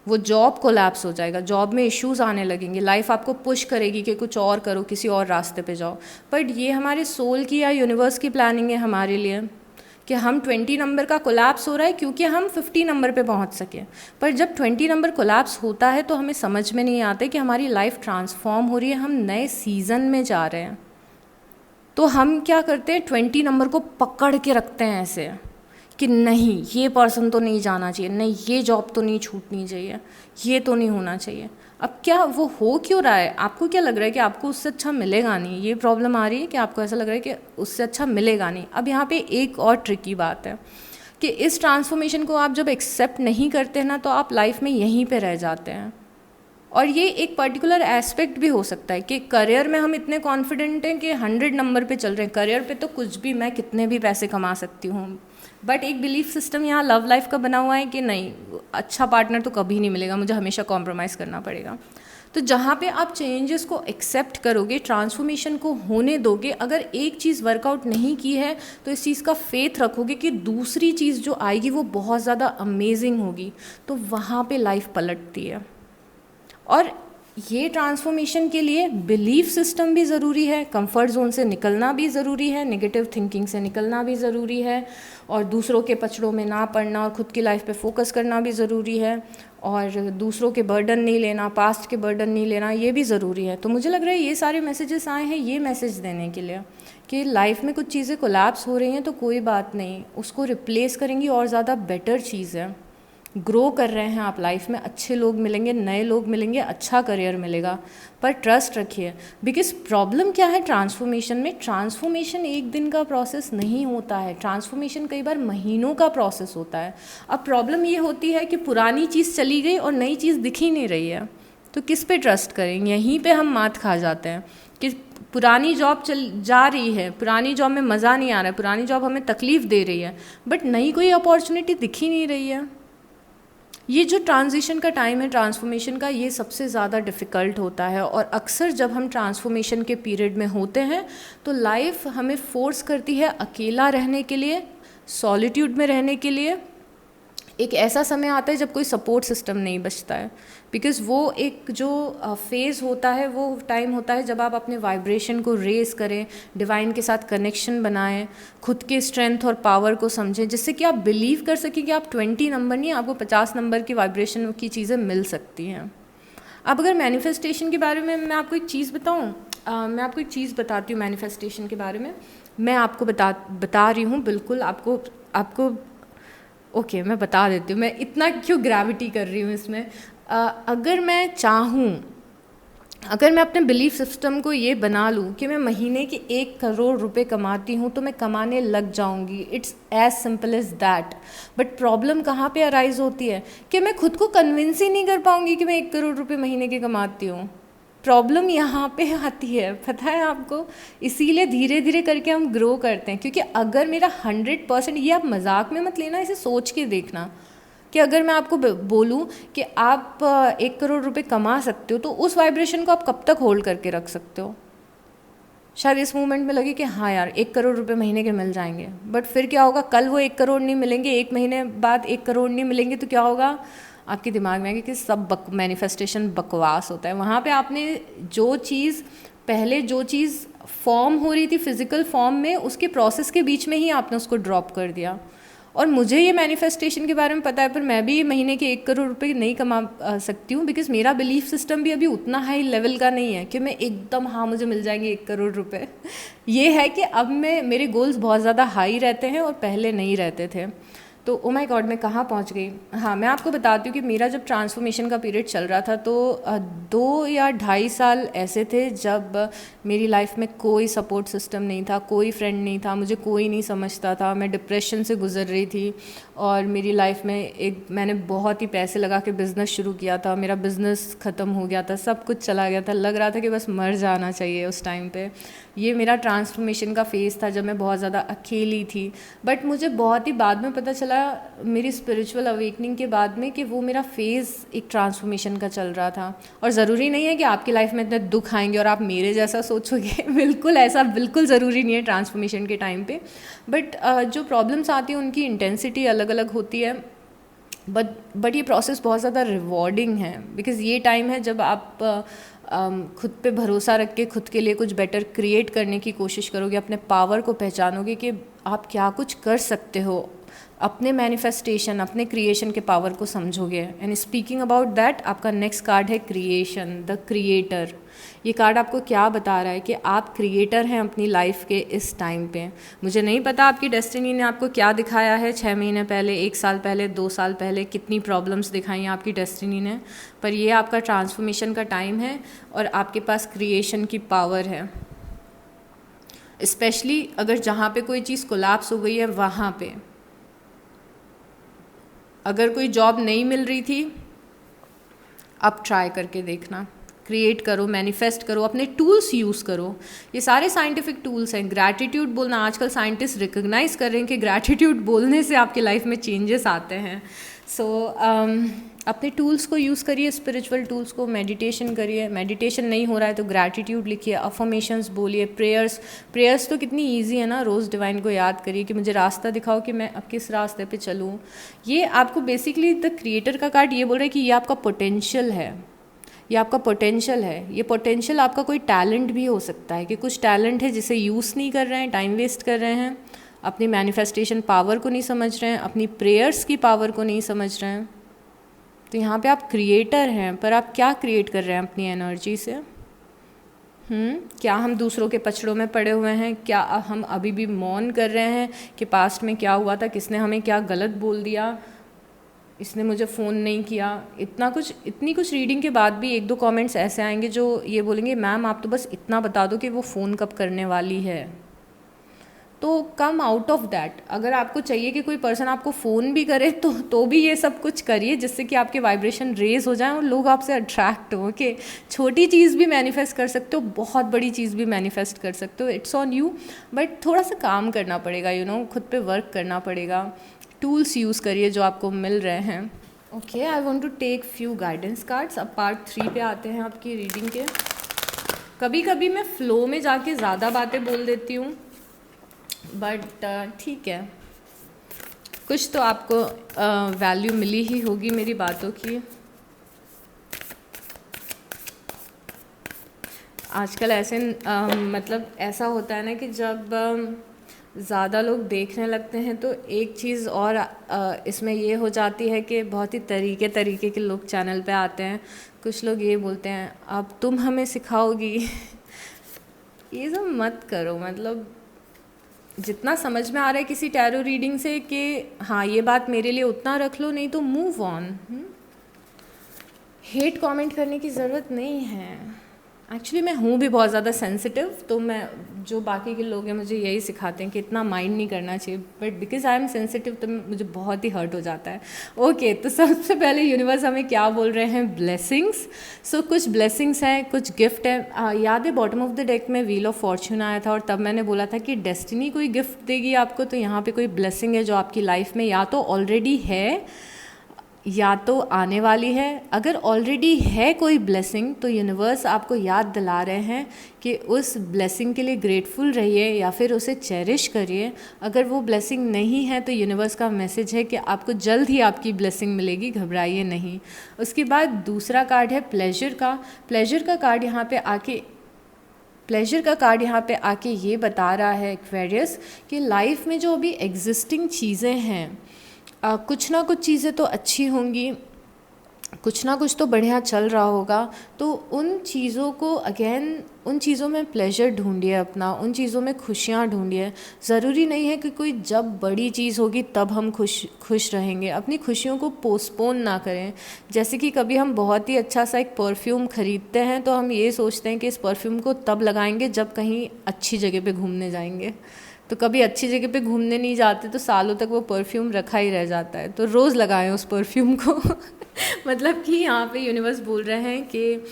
Speaker 1: वो जॉब कोलैप्स हो जाएगा, जॉब में इश्यूज आने लगेंगे, लाइफ आपको पुश करेगी कि कुछ और करो, किसी और रास्ते पे जाओ। बट ये हमारे सोल की या यूनिवर्स की प्लानिंग है हमारे लिए कि हम 20 नंबर का कोलैप्स हो रहा है क्योंकि हम 50 नंबर पे पहुंच सके। पर जब 20 नंबर कोलैप्स होता है तो हमें समझ में नहीं आता कि हमारी लाइफ ट्रांसफॉर्म हो रही है, हम नए सीज़न में जा रहे हैं। तो हम क्या करते हैं, 20 नंबर को पकड़ के रखते हैं ऐसे कि नहीं ये पर्सन तो नहीं जाना चाहिए, नहीं ये जॉब तो नहीं छूटनी चाहिए, ये तो नहीं होना चाहिए। अब क्या वो हो क्यों रहा है, आपको क्या लग रहा है कि आपको उससे अच्छा मिलेगा नहीं, ये प्रॉब्लम आ रही है कि आपको ऐसा लग रहा है कि उससे अच्छा मिलेगा नहीं। अब यहाँ पे एक और ट्रिकी बात है कि इस ट्रांसफॉर्मेशन को आप जब एक्सेप्ट नहीं करते हैं ना तो आप लाइफ में यहीं पे रह जाते हैं। और ये एक पर्टिकुलर एस्पेक्ट भी हो सकता है कि करियर में हम इतने कॉन्फिडेंट हैं कि 100 नंबर पे चल रहे हैं, करियर पे तो कुछ भी, मैं कितने भी पैसे कमा सकती हूँ, बट एक बिलीफ सिस्टम यहाँ लव लाइफ का बना हुआ है कि नहीं, अच्छा पार्टनर तो कभी नहीं मिलेगा, मुझे हमेशा कॉम्प्रोमाइज़ करना पड़ेगा। तो जहाँ पे आप चेंजेस को एक्सेप्ट करोगे, ट्रांसफॉर्मेशन को होने दोगे, अगर एक चीज़ वर्कआउट नहीं की है तो इस चीज़ का फेथ रखोगे कि दूसरी चीज़ जो आएगी वो बहुत ज़्यादा अमेजिंग होगी, तो वहाँ पे लाइफ पलटती है। और ये ट्रांसफॉर्मेशन के लिए बिलीफ सिस्टम भी ज़रूरी है, कंफर्ट जोन से निकलना भी ज़रूरी है, नेगेटिव थिंकिंग से निकलना भी ज़रूरी है, और दूसरों के पचड़ों में ना पड़ना और ख़ुद की लाइफ पे फोकस करना भी ज़रूरी है, और दूसरों के बर्डन नहीं लेना, पास्ट के बर्डन नहीं लेना, ये भी ज़रूरी है। तो मुझे लग रहा है ये सारे मैसेजेस आए हैं ये मैसेज देने के लिए कि लाइफ में कुछ चीज़ें कोलैप्स हो रही हैं तो कोई बात नहीं, उसको रिप्लेस करेंगी और ज़्यादा बेटर चीज़ है। ग्रो कर रहे हैं आप लाइफ में, अच्छे लोग मिलेंगे, नए लोग मिलेंगे, अच्छा करियर मिलेगा, पर ट्रस्ट रखिए। बिकॉज प्रॉब्लम क्या है ट्रांसफॉर्मेशन में, ट्रांसफॉर्मेशन एक दिन का प्रोसेस नहीं होता है, ट्रांसफॉर्मेशन कई बार महीनों का प्रोसेस होता है। अब प्रॉब्लम ये होती है कि पुरानी चीज़ चली गई और नई चीज़ दिख ही नहीं रही है, तो किस पे ट्रस्ट करें, यहीं पे हम मात खा जाते हैं कि पुरानी जॉब चल जा रही है, पुरानी जॉब में मज़ा नहीं आ रहा है, पुरानी जॉब हमें तकलीफ़ दे रही है, बट नई कोई अपॉर्चुनिटी दिख ही नहीं रही है। ये जो ट्रांजिशन का टाइम है ट्रांसफॉर्मेशन का, ये सबसे ज़्यादा डिफ़िकल्ट होता है, और अक्सर जब हम ट्रांसफॉर्मेशन के पीरियड में होते हैं तो लाइफ हमें फोर्स करती है अकेला रहने के लिए, सॉलिट्यूड में रहने के लिए। एक ऐसा समय आता है जब कोई सपोर्ट सिस्टम नहीं बचता है, बिकॉज़ वो एक जो फेज़ होता है, वो टाइम होता है जब आप अपने वाइब्रेशन को रेस करें, डिवाइन के साथ कनेक्शन बनाएं, खुद के स्ट्रेंथ और पावर को समझें, जिससे कि आप बिलीव कर सकें कि आप 20 नंबर नहीं, आपको 50 नंबर की वाइब्रेशन की चीज़ें मिल सकती हैं। अब अगर मैनिफेस्टेशन के बारे में मैं आपको एक चीज़ बताऊँ, मैं आपको एक चीज़ बताती हूँ मैनिफेस्टेशन के बारे में, मैं आपको बता रही हूँ, बिल्कुल आपको ओके, मैं बता देती हूँ, मैं इतना क्यों ग्रेविटी कर रही हूँ इसमें। अगर मैं चाहूँ, अगर मैं अपने बिलीफ सिस्टम को ये बना लूँ कि मैं महीने के 1 करोड़ रुपए कमाती हूँ तो मैं कमाने लग जाऊँगी, it's as simple as that. But problem कहाँ पे अराइज होती है कि मैं खुद को कन्विंस ही नहीं कर पाऊँगी कि मैं 1 करोड़ रुपए महीने के कमाती हूँ। प्रॉब्लम यहाँ पे आती है, पता है आपको, इसीलिए धीरे धीरे करके हम ग्रो करते हैं। क्योंकि अगर मेरा 100%, ये आप मजाक में मत लेना, इसे सोच के देखना कि अगर मैं आपको बोलूँ कि आप 1 करोड़ रुपए कमा सकते हो, तो उस वाइब्रेशन को आप कब तक होल्ड करके रख सकते हो। शायद इस मोमेंट में लगे कि हाँ यार 1 करोड़ रुपए महीने के मिल जाएंगे, बट फिर क्या होगा, कल वो 1 करोड़ नहीं मिलेंगे, 1 महीने बाद 1 करोड़ नहीं मिलेंगे, तो क्या होगा, आपके दिमाग में आएगा कि सब मैनिफेस्टेशन बकवास होता है। वहाँ पे आपने जो चीज़ फॉर्म हो रही थी फिजिकल फॉर्म में, उसके प्रोसेस के बीच में ही आपने उसको ड्रॉप कर दिया। और मुझे ये मैनिफेस्टेशन के बारे में पता है, पर मैं भी महीने के 1 करोड़ रुपए नहीं कमा सकती हूँ, बिकॉज मेरा बिलीफ सिस्टम भी अभी उतना हाई लेवल का नहीं है कि मैं एकदम हाँ मुझे मिल जाएंगे 1 करोड़ रुपए। ये है कि अब मेरे गोल्स बहुत ज़्यादा हाई रहते हैं और पहले नहीं रहते थे। तो ओ माय गॉड, मैं कहाँ पहुँच गई। हाँ, मैं आपको बताती हूँ कि मेरा जब ट्रांसफॉर्मेशन का पीरियड चल रहा था तो 2 या 2.5 साल ऐसे थे जब मेरी लाइफ में कोई सपोर्ट सिस्टम नहीं था, कोई फ्रेंड नहीं था, मुझे कोई नहीं समझता था, मैं डिप्रेशन से गुजर रही थी। और मेरी लाइफ में मैंने बहुत ही पैसे लगा के बिज़नेस शुरू किया था, मेरा बिज़नेस ख़त्म हो गया था, सब कुछ चला गया था, लग रहा था कि बस मर जाना चाहिए उस टाइम पे। ये मेरा ट्रांसफॉर्मेशन का फेज़ था जब मैं बहुत ज़्यादा अकेली थी। बट मुझे बहुत ही बाद में पता चला, मेरी स्पिरिचुअल अवेकनिंग के बाद में, कि वो मेरा फेज़ एक ट्रांसफॉर्मेशन का चल रहा था। और ज़रूरी नहीं है कि आपकी लाइफ में इतने दुख आएंगे और आप मेरे जैसा सोचोगे बिल्कुल ऐसा बिल्कुल ज़रूरी नहीं है ट्रांसफॉर्मेशन के टाइम पे। बट जो प्रॉब्लम्स आती हैं उनकी इंटेंसिटी अलग अलग होती है। बट ये प्रोसेस बहुत ज़्यादा रिवॉर्डिंग है, बिकॉज़ ये टाइम है जब आप खुद पे भरोसा रख के खुद के लिए कुछ बेटर क्रिएट करने की कोशिश करोगे, अपने पावर को पहचानोगे कि आप क्या कुछ कर सकते हो, अपने मैनिफेस्टेशन, अपने क्रिएशन के पावर को समझोगे। एंड स्पीकिंग अबाउट दैट, आपका नेक्स्ट कार्ड है क्रिएशन, द क्रिएटर। ये कार्ड आपको क्या बता रहा है कि आप क्रिएटर हैं अपनी लाइफ के इस टाइम पे। मुझे नहीं पता आपकी डेस्टिनी ने आपको क्या दिखाया है 6 महीने पहले, 1 साल पहले, 2 साल पहले, कितनी प्रॉब्लम्स दिखाई हैं आपकी डेस्टिनी ने, पर ये आपका ट्रांसफॉर्मेशन का टाइम है और आपके पास क्रिएशन की पावर है। स्पेशली अगर जहाँ पे कोई चीज़ कोलैप्स हो गई है वहाँ पे, अगर कोई जॉब नहीं मिल रही थी, आप ट्राई करके देखना, क्रिएट करो, मैनिफेस्ट करो, अपने टूल्स यूज़ करो। ये सारे साइंटिफिक टूल्स हैं। ग्रैटिट्यूड बोलना, आजकल साइंटिस्ट रिकॉग्नाइज कर रहे हैं कि ग्रैटिट्यूड बोलने से आपकी लाइफ में चेंजेस आते हैं। सो अपने टूल्स को यूज़ करिए, स्पिरिचुअल टूल्स को, मेडिटेशन करिए। मेडिटेशन नहीं हो रहा है तो ग्रैटिट्यूड लिखिए, अफर्मेशंस बोलिए, प्रेयर्स तो कितनी ईजी है ना। रोज़ डिवाइन को याद करिए कि मुझे रास्ता दिखाओ कि मैं अब किस रास्ते पे चलूँ। ये आपको बेसिकली द क्रिएटर का कार्ड ये बोल रहा है कि ये आपका पोटेंशियल है, ये आपका पोटेंशियल है। ये पोटेंशियल आपका कोई टैलेंट भी हो सकता है कि कुछ टैलेंट है जिसे यूज़ नहीं कर रहे हैं, टाइम वेस्ट कर रहे हैं, अपनी मैनिफेस्टेशन पावर को नहीं समझ रहे हैं, अपनी प्रेयर्स की पावर को नहीं समझ रहे हैं। तो यहाँ पे आप क्रिएटर हैं, पर आप क्या क्रिएट कर रहे हैं अपनी एनर्जी से? क्या हम दूसरों के पछड़ों में पड़े हुए हैं? क्या हम अभी भी मौन कर रहे हैं कि पास्ट में क्या हुआ था, किसने हमें क्या गलत बोल दिया, इसने मुझे फ़ोन नहीं किया? इतनी कुछ रीडिंग के बाद भी एक दो कमेंट्स ऐसे आएंगे जो ये बोलेंगे मैम आप तो बस इतना बता दो कि वो फ़ोन कब करने वाली है। तो कम आउट ऑफ दैट। अगर आपको चाहिए कि कोई पर्सन आपको फ़ोन भी करे तो भी ये सब कुछ करिए जिससे कि आपके वाइब्रेशन रेज हो जाए और लोग आपसे अट्रैक्ट हो। कि छोटी चीज़ भी मैनिफेस्ट कर सकते हो, बहुत बड़ी चीज़ भी मैनिफेस्ट कर सकते हो, इट्स ऑन यू। बट थोड़ा सा काम करना पड़ेगा, खुद पे वर्क करना पड़ेगा। टूल्स यूज़ करिए जो आपको मिल रहे हैं। Okay, I want to take few guidance cards. अब पार्ट 3 पे आते हैं आपकी रीडिंग के। कभी कभी मैं फ़्लो में जाके ज़्यादा बातें बोल देती हूँ, बट ठीक है, कुछ तो आपको वैल्यू मिली ही होगी मेरी बातों की। आजकल ऐसे मतलब ऐसा होता है ना कि जब ज़्यादा लोग देखने लगते हैं तो एक चीज़ और इसमें ये हो जाती है कि बहुत ही तरीके के लोग चैनल पे आते हैं। कुछ लोग ये बोलते हैं अब तुम हमें सिखाओगी। ये सब मत करो। मतलब जितना समझ में आ रहा है किसी टैरो रीडिंग से कि हाँ ये बात मेरे लिए उतना रख लो, नहीं तो मूव ऑन। हेट कमेंट करने की ज़रूरत नहीं है। एक्चुअली मैं हूँ भी बहुत ज़्यादा सेंसिटिव, तो मैं जो बाकी के लोग हैं मुझे यही सिखाते हैं कि इतना माइंड नहीं करना चाहिए, but because I am sensitive तो मुझे बहुत ही हर्ट हो जाता है। ओके, तो सबसे पहले यूनिवर्स हमें क्या बोल रहे हैं? ब्लेसिंग्स। सो कुछ ब्लेसिंग्स हैं, कुछ गिफ्ट है। याद है बॉटम ऑफ द डेक में व्हील ऑफ फॉर्च्यून आया था और तब मैंने बोला था कि डेस्टिनी कोई गिफ्ट देगी आपको। तो यहाँ पे कोई ब्लेसिंग है जो आपकी लाइफ में या तो ऑलरेडी है या तो आने वाली है। अगर ऑलरेडी है कोई ब्लेसिंग तो यूनिवर्स आपको याद दिला रहे हैं कि उस ब्लेसिंग के लिए ग्रेटफुल रहिए या फिर उसे चेरिश करिए। अगर वो ब्लेसिंग नहीं है तो यूनिवर्स का मैसेज है कि आपको जल्द ही आपकी ब्लेसिंग मिलेगी, घबराइए नहीं। उसके बाद दूसरा कार्ड है प्लेजर का। प्लेजर का कार्ड यहाँ पे आके ये बता रहा है एक्वेरियस कि लाइफ में जो अभी एग्जिस्टिंग चीज़ें हैं, कुछ ना कुछ चीज़ें तो अच्छी होंगी, कुछ ना कुछ तो बढ़िया चल रहा होगा। तो उन चीज़ों में प्लेजर ढूंढिए अपना, उन चीज़ों में खुशियाँ ढूंढिए। ज़रूरी नहीं है कि कोई जब बड़ी चीज़ होगी तब हम खुश रहेंगे। अपनी खुशियों को पोस्टपोन ना करें। जैसे कि कभी हम बहुत ही अच्छा सा एक परफ्यूम ख़रीदते हैं तो हम ये सोचते हैं कि इस परफ्यूम को तब लगाएंगे जब कहीं अच्छी जगह पे घूमने जाएंगे। तो कभी अच्छी जगह पे घूमने नहीं जाते तो सालों तक वो परफ्यूम रखा ही रह जाता है। तो रोज़ लगाएं उस परफ्यूम को। मतलब कि यहाँ पे यूनिवर्स बोल रहे हैं कि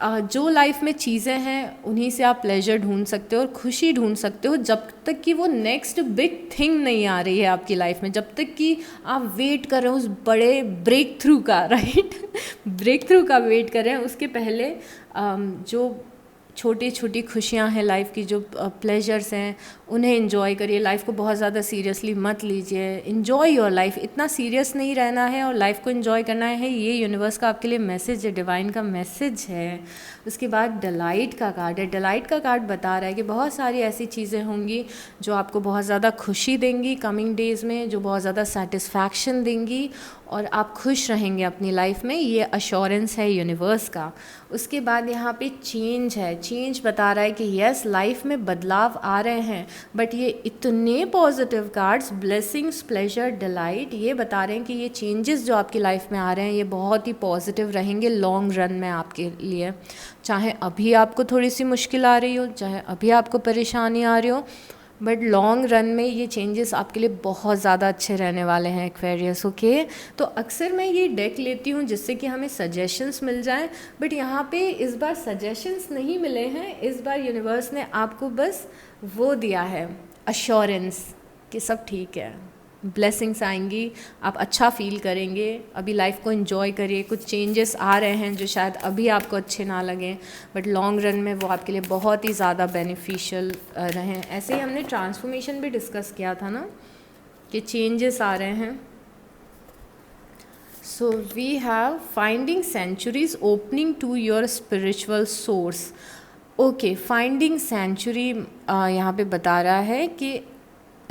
Speaker 1: जो लाइफ में चीज़ें हैं उन्हीं से आप प्लेजर ढूंढ सकते हो और खुशी ढूंढ सकते हो, जब तक कि वो नेक्स्ट बिग थिंग नहीं आ रही है आपकी लाइफ में। जब तक कि आप वेट कर रहे हो उस बड़े ब्रेक थ्रू का, राइट, ब्रेक थ्रू का वेट कर रहे हैं, उसके पहले जो छोटी छोटी खुशियाँ हैं लाइफ की, जो प्लेजर्स हैं, उन्हें एंजॉय करिए। लाइफ को बहुत ज़्यादा सीरियसली मत लीजिए। एंजॉय योर लाइफ, इतना सीरियस नहीं रहना है और लाइफ को एंजॉय करना है। ये यूनिवर्स का आपके लिए मैसेज है, डिवाइन का मैसेज है। उसके बाद डिलाइट का कार्ड है। डिलाइट का कार्ड बता रहा है कि बहुत सारी ऐसी चीज़ें होंगी जो आपको बहुत ज़्यादा खुशी देंगी कमिंग डेज़ में, जो बहुत ज़्यादा सेटिस्फैक्शन देंगी और आप खुश रहेंगे अपनी लाइफ में। ये अश्योरेंस है यूनिवर्स का। उसके बाद यहाँ पे चेंज है। चेंज बता रहा है कि यस, लाइफ में बदलाव आ रहे हैं, बट ये इतने positive cards, blessings, pleasure, delight, ये बता रहे हैं कि ये चेंजेस जो आपकी लाइफ में आ रहे हैं ये बहुत ही पॉजिटिव रहेंगे लॉन्ग रन में आपके लिए। चाहे अभी आपको थोड़ी सी मुश्किल आ रही हो, चाहे अभी आपको परेशानी आ रही हो, बट लॉन्ग रन में ये चेंजेस आपके लिए बहुत ज़्यादा अच्छे रहने वाले हैं एक्वेरियस। ओके, तो अक्सर मैं ये डेक लेती हूँ जिससे कि हमें सजेशंस मिल जाएं, बट यहाँ पे इस बार सजेशंस नहीं मिले हैं। इस बार यूनिवर्स ने आपको बस वो दिया है, अश्योरेंस कि सब ठीक है, ब्लेसिंग्स आएंगी, आप अच्छा फील करेंगे, अभी लाइफ को एंजॉय करिए। कुछ चेंजेस आ रहे हैं जो शायद अभी आपको अच्छे ना लगें, बट लॉन्ग रन में वो आपके लिए बहुत ही ज़्यादा बेनिफिशियल रहें। ऐसे ही हमने ट्रांसफॉर्मेशन भी डिस्कस किया था ना, कि चेंजेस आ रहे हैं। So we have finding sanctuaries opening to your spiritual source. Okay, finding sanctuary यहाँ पे बता रहा है कि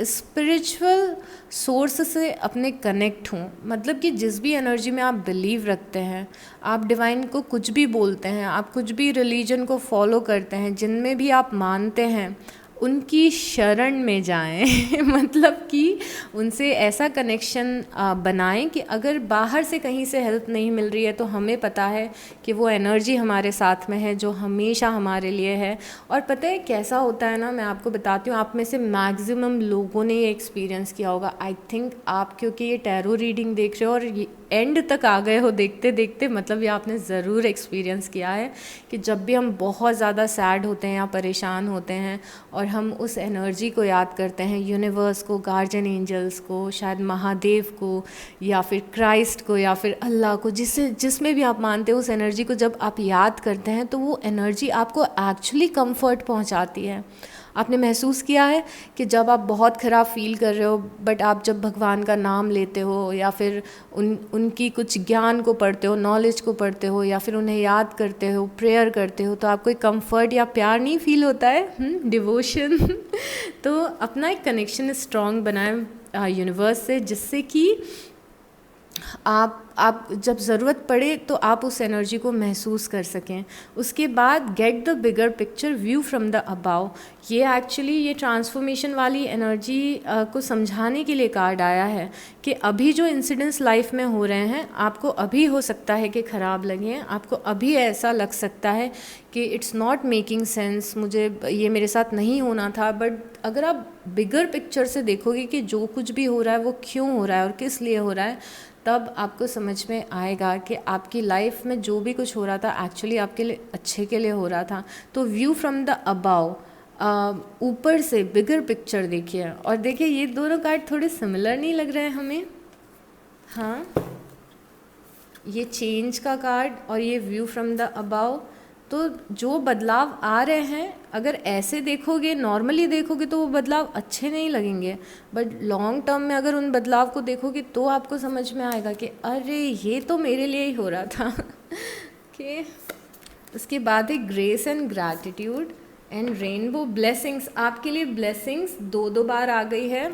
Speaker 1: स्पिरिचुअल सोर्स से अपने कनेक्ट हों, मतलब कि जिस भी एनर्जी में आप बिलीव रखते हैं, आप डिवाइन को कुछ भी बोलते हैं, आप कुछ भी रिलीजन को फॉलो करते हैं, जिनमें भी आप मानते हैं, उनकी शरण में जाएं मतलब कि उनसे ऐसा कनेक्शन बनाएं कि अगर बाहर से कहीं से हेल्प नहीं मिल रही है तो हमें पता है कि वो एनर्जी हमारे साथ में है जो हमेशा हमारे लिए है। और पता है कैसा होता है ना, मैं आपको बताती हूँ, आप में से मैक्सिमम लोगों ने ये एक्सपीरियंस किया होगा। आई थिंक आप क्योंकि ये टैरो रीडिंग देख रहे हो और ये एंड तक आ गए हो देखते देखते, मतलब ये आपने ज़रूर एक्सपीरियंस किया है कि जब भी हम बहुत ज़्यादा सैड होते हैं या परेशान होते हैं और हम उस एनर्जी को याद करते हैं, यूनिवर्स को, गार्जियन एंजल्स को, शायद महादेव को या फिर क्राइस्ट को या फिर अल्लाह को, जिसमें भी आप मानते हो, उस एनर्जी को जब आप याद करते हैं तो वो एनर्जी आपको एक्चुअली कंफर्ट पहुंचाती है। आपने महसूस किया है कि जब आप बहुत ख़राब फील कर रहे हो, बट आप जब भगवान का नाम लेते हो या फिर उनकी कुछ ज्ञान को पढ़ते हो, नॉलेज को पढ़ते हो या फिर उन्हें याद करते हो, प्रेयर करते हो, तो आपको एक कंफर्ट या प्यार नहीं फील होता है, डिवोशन तो अपना एक कनेक्शन स्ट्रॉन्ग बनाएं यूनिवर्स से, जिससे कि आप जब ज़रूरत पड़े तो आप उस एनर्जी को महसूस कर सकें। उसके बाद get the bigger picture view from the above. ये एक्चुअली ये ट्रांसफॉर्मेशन वाली एनर्जी को समझाने के लिए कार्ड आया है कि अभी जो इंसिडेंट्स लाइफ में हो रहे हैं, आपको अभी हो सकता है कि ख़राब लगें, आपको अभी ऐसा लग सकता है कि इट्स नॉट मेकिंग सेंस, मुझे ये मेरे साथ नहीं होना था, बट अगर आप बिगर पिक्चर से देखोगे कि जो कुछ भी हो रहा है वो क्यों हो रहा है और किस लिए हो रहा है, तब आपको समझ में आएगा कि आपकी लाइफ में जो भी कुछ हो रहा था एक्चुअली आपके लिए अच्छे के लिए हो रहा था। तो व्यू फ्रॉम द अबाव, ऊपर से बिगर पिक्चर देखिए। और देखिए ये दोनों कार्ड थोड़े सिमिलर नहीं लग रहे हैं हमें? हाँ, ये चेंज का कार्ड और ये व्यू फ्रॉम द अबाव। तो जो बदलाव आ रहे हैं, अगर ऐसे देखोगे, नॉर्मली देखोगे, तो वो बदलाव अच्छे नहीं लगेंगे, बट लॉन्ग टर्म में अगर उन बदलाव को देखोगे तो आपको समझ में आएगा कि अरे ये तो मेरे लिए ही हो रहा था कि उसके बाद है grace and gratitude and rainbow blessings. आपके लिए ब्लेसिंग्स दो बार आ गई है।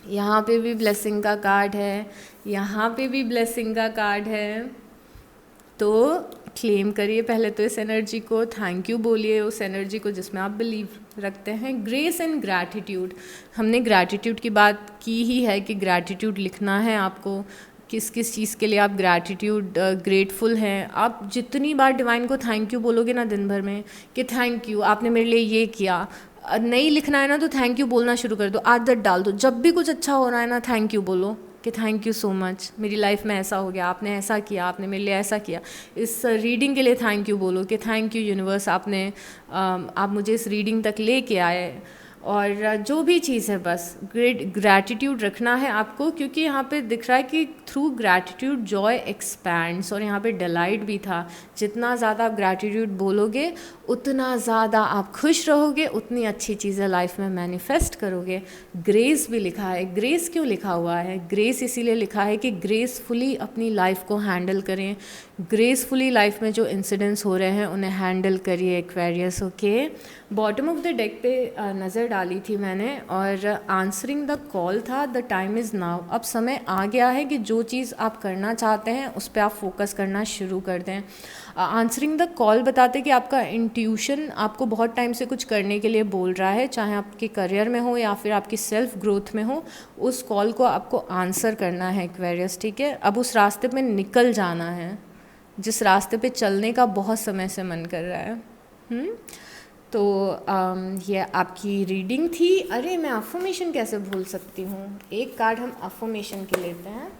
Speaker 1: यहाँ पे भी ब्लेसिंग का कार्ड है, यहाँ पे भी ब्लेसिंग का कार्ड है। तो क्लेम करिए पहले तो इस एनर्जी को, थैंक यू बोलिए उस एनर्जी को जिसमें आप बिलीव रखते हैं। ग्रेस एंड ग्रैटिट्यूड, हमने ग्रैटिट्यूड की बात की ही है कि ग्रैटिट्यूड लिखना है आपको, किस किस चीज़ के लिए आप ग्रैटिट्यूड ग्रेटफुल हैं। आप जितनी बार डिवाइन को थैंक यू बोलोगे ना दिन भर में कि थैंक यू, आपने मेरे लिए ये किया, नहीं लिखना है ना तो थैंक यू बोलना शुरू कर दो, आदत डाल दो। जब भी कुछ अच्छा हो रहा है ना, थैंक यू बोलो कि थैंक यू सो मच, मेरी लाइफ में ऐसा हो गया, आपने ऐसा किया, आपने मेरे लिए ऐसा किया। इस रीडिंग के लिए थैंक यू बोलो कि थैंक यू यूनिवर्स, आप मुझे इस रीडिंग तक लेके आए। और जो भी चीज़ है बस ग्रैटिट्यूड रखना है आपको, क्योंकि यहाँ पे दिख रहा है कि थ्रू ग्रैटिट्यूड जॉय एक्सपैंड्स, और यहाँ पे डिलाइट भी था। जितना ज़्यादा आप ग्रैटिट्यूड बोलोगे उतना ज़्यादा आप खुश रहोगे, उतनी अच्छी चीज़ें लाइफ में मैनिफेस्ट करोगे। ग्रेस भी लिखा है। ग्रेस क्यों लिखा हुआ है? ग्रेस इसीलिए लिखा है कि ग्रेसफुली अपनी लाइफ को हैंडल करें, ग्रेसफुली लाइफ में जो इंसिडेंट्स हो रहे हैं उन्हें हैंडल करिए Aquarius. Okay, bottom of the deck पे नज़र डाली थी मैंने और आंसरिंग द कॉल था, द टाइम इज़ नाउ। अब समय आ गया है कि जो चीज़ आप करना चाहते हैं उस पर आप फोकस करना शुरू कर दें। आंसरिंग द कॉल बताते कि आपका इंट्यूशन आपको बहुत टाइम से कुछ करने के लिए बोल रहा है, चाहे आपके करियर में हो या फिर आपकी सेल्फ ग्रोथ में हो, उस कॉल को आपको आंसर करना है एक्वेरियस। ठीक है, अब उस रास्ते पे निकल जाना है जिस रास्ते पे चलने का बहुत समय से मन कर रहा है। तो ये आपकी रीडिंग थी। अरे मैं अफर्मेशन कैसे भूल सकती हूँ, एक कार्ड हम अफर्मेशन के लेते हैं,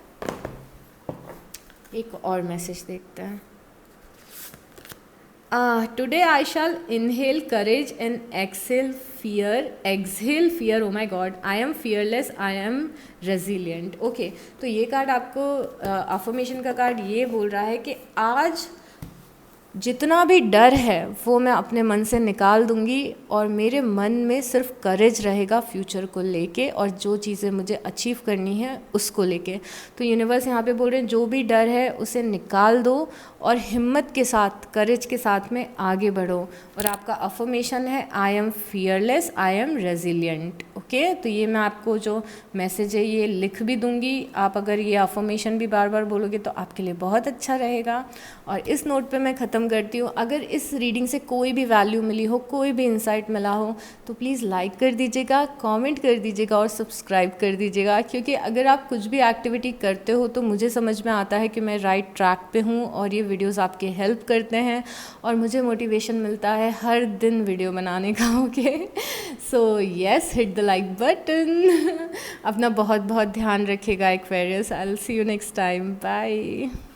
Speaker 1: एक और मैसेज देखते हैं। Today I shall inhale courage and exhale fear, oh my God, I am fearless, I am resilient. Okay, तो ये कार्ड आपको अफर्मेशन का कार्ड ये बोल रहा है कि आज जितना भी डर है वो मैं अपने मन से निकाल दूंगी और मेरे मन में सिर्फ करेज रहेगा फ्यूचर को लेके और जो चीज़ें मुझे अचीव करनी है उसको लेके। तो यूनिवर्स यहाँ पे बोल रहे हैं जो भी डर है उसे निकाल दो और हिम्मत के साथ, करेज के साथ में आगे बढ़ो। और आपका अफर्मेशन है आई am fearless, I am resilient. Okay, तो ये मैं आपको जो मैसेज है ये लिख भी दूंगी, आप अगर ये अफर्मेशन भी बार बार बोलोगे तो आपके लिए बहुत अच्छा रहेगा। और इस नोट पे मैं ख़त्म करती हूँ। अगर इस रीडिंग से कोई भी वैल्यू मिली हो, कोई भी इंसाइट मिला हो तो प्लीज़ लाइक कर दीजिएगा, कमेंट कर दीजिएगा और सब्सक्राइब कर दीजिएगा, क्योंकि अगर आप कुछ भी एक्टिविटी करते हो तो मुझे समझ में आता है कि मैं राइट ट्रैक पे हूँ और ये वीडियोस आपके हेल्प करते हैं और मुझे मोटिवेशन मिलता है हर दिन वीडियो बनाने का। Okay, so yes, hit the like button. अपना बहुत बहुत ध्यान रखिएगा Aquarius. I will see you next time, bye.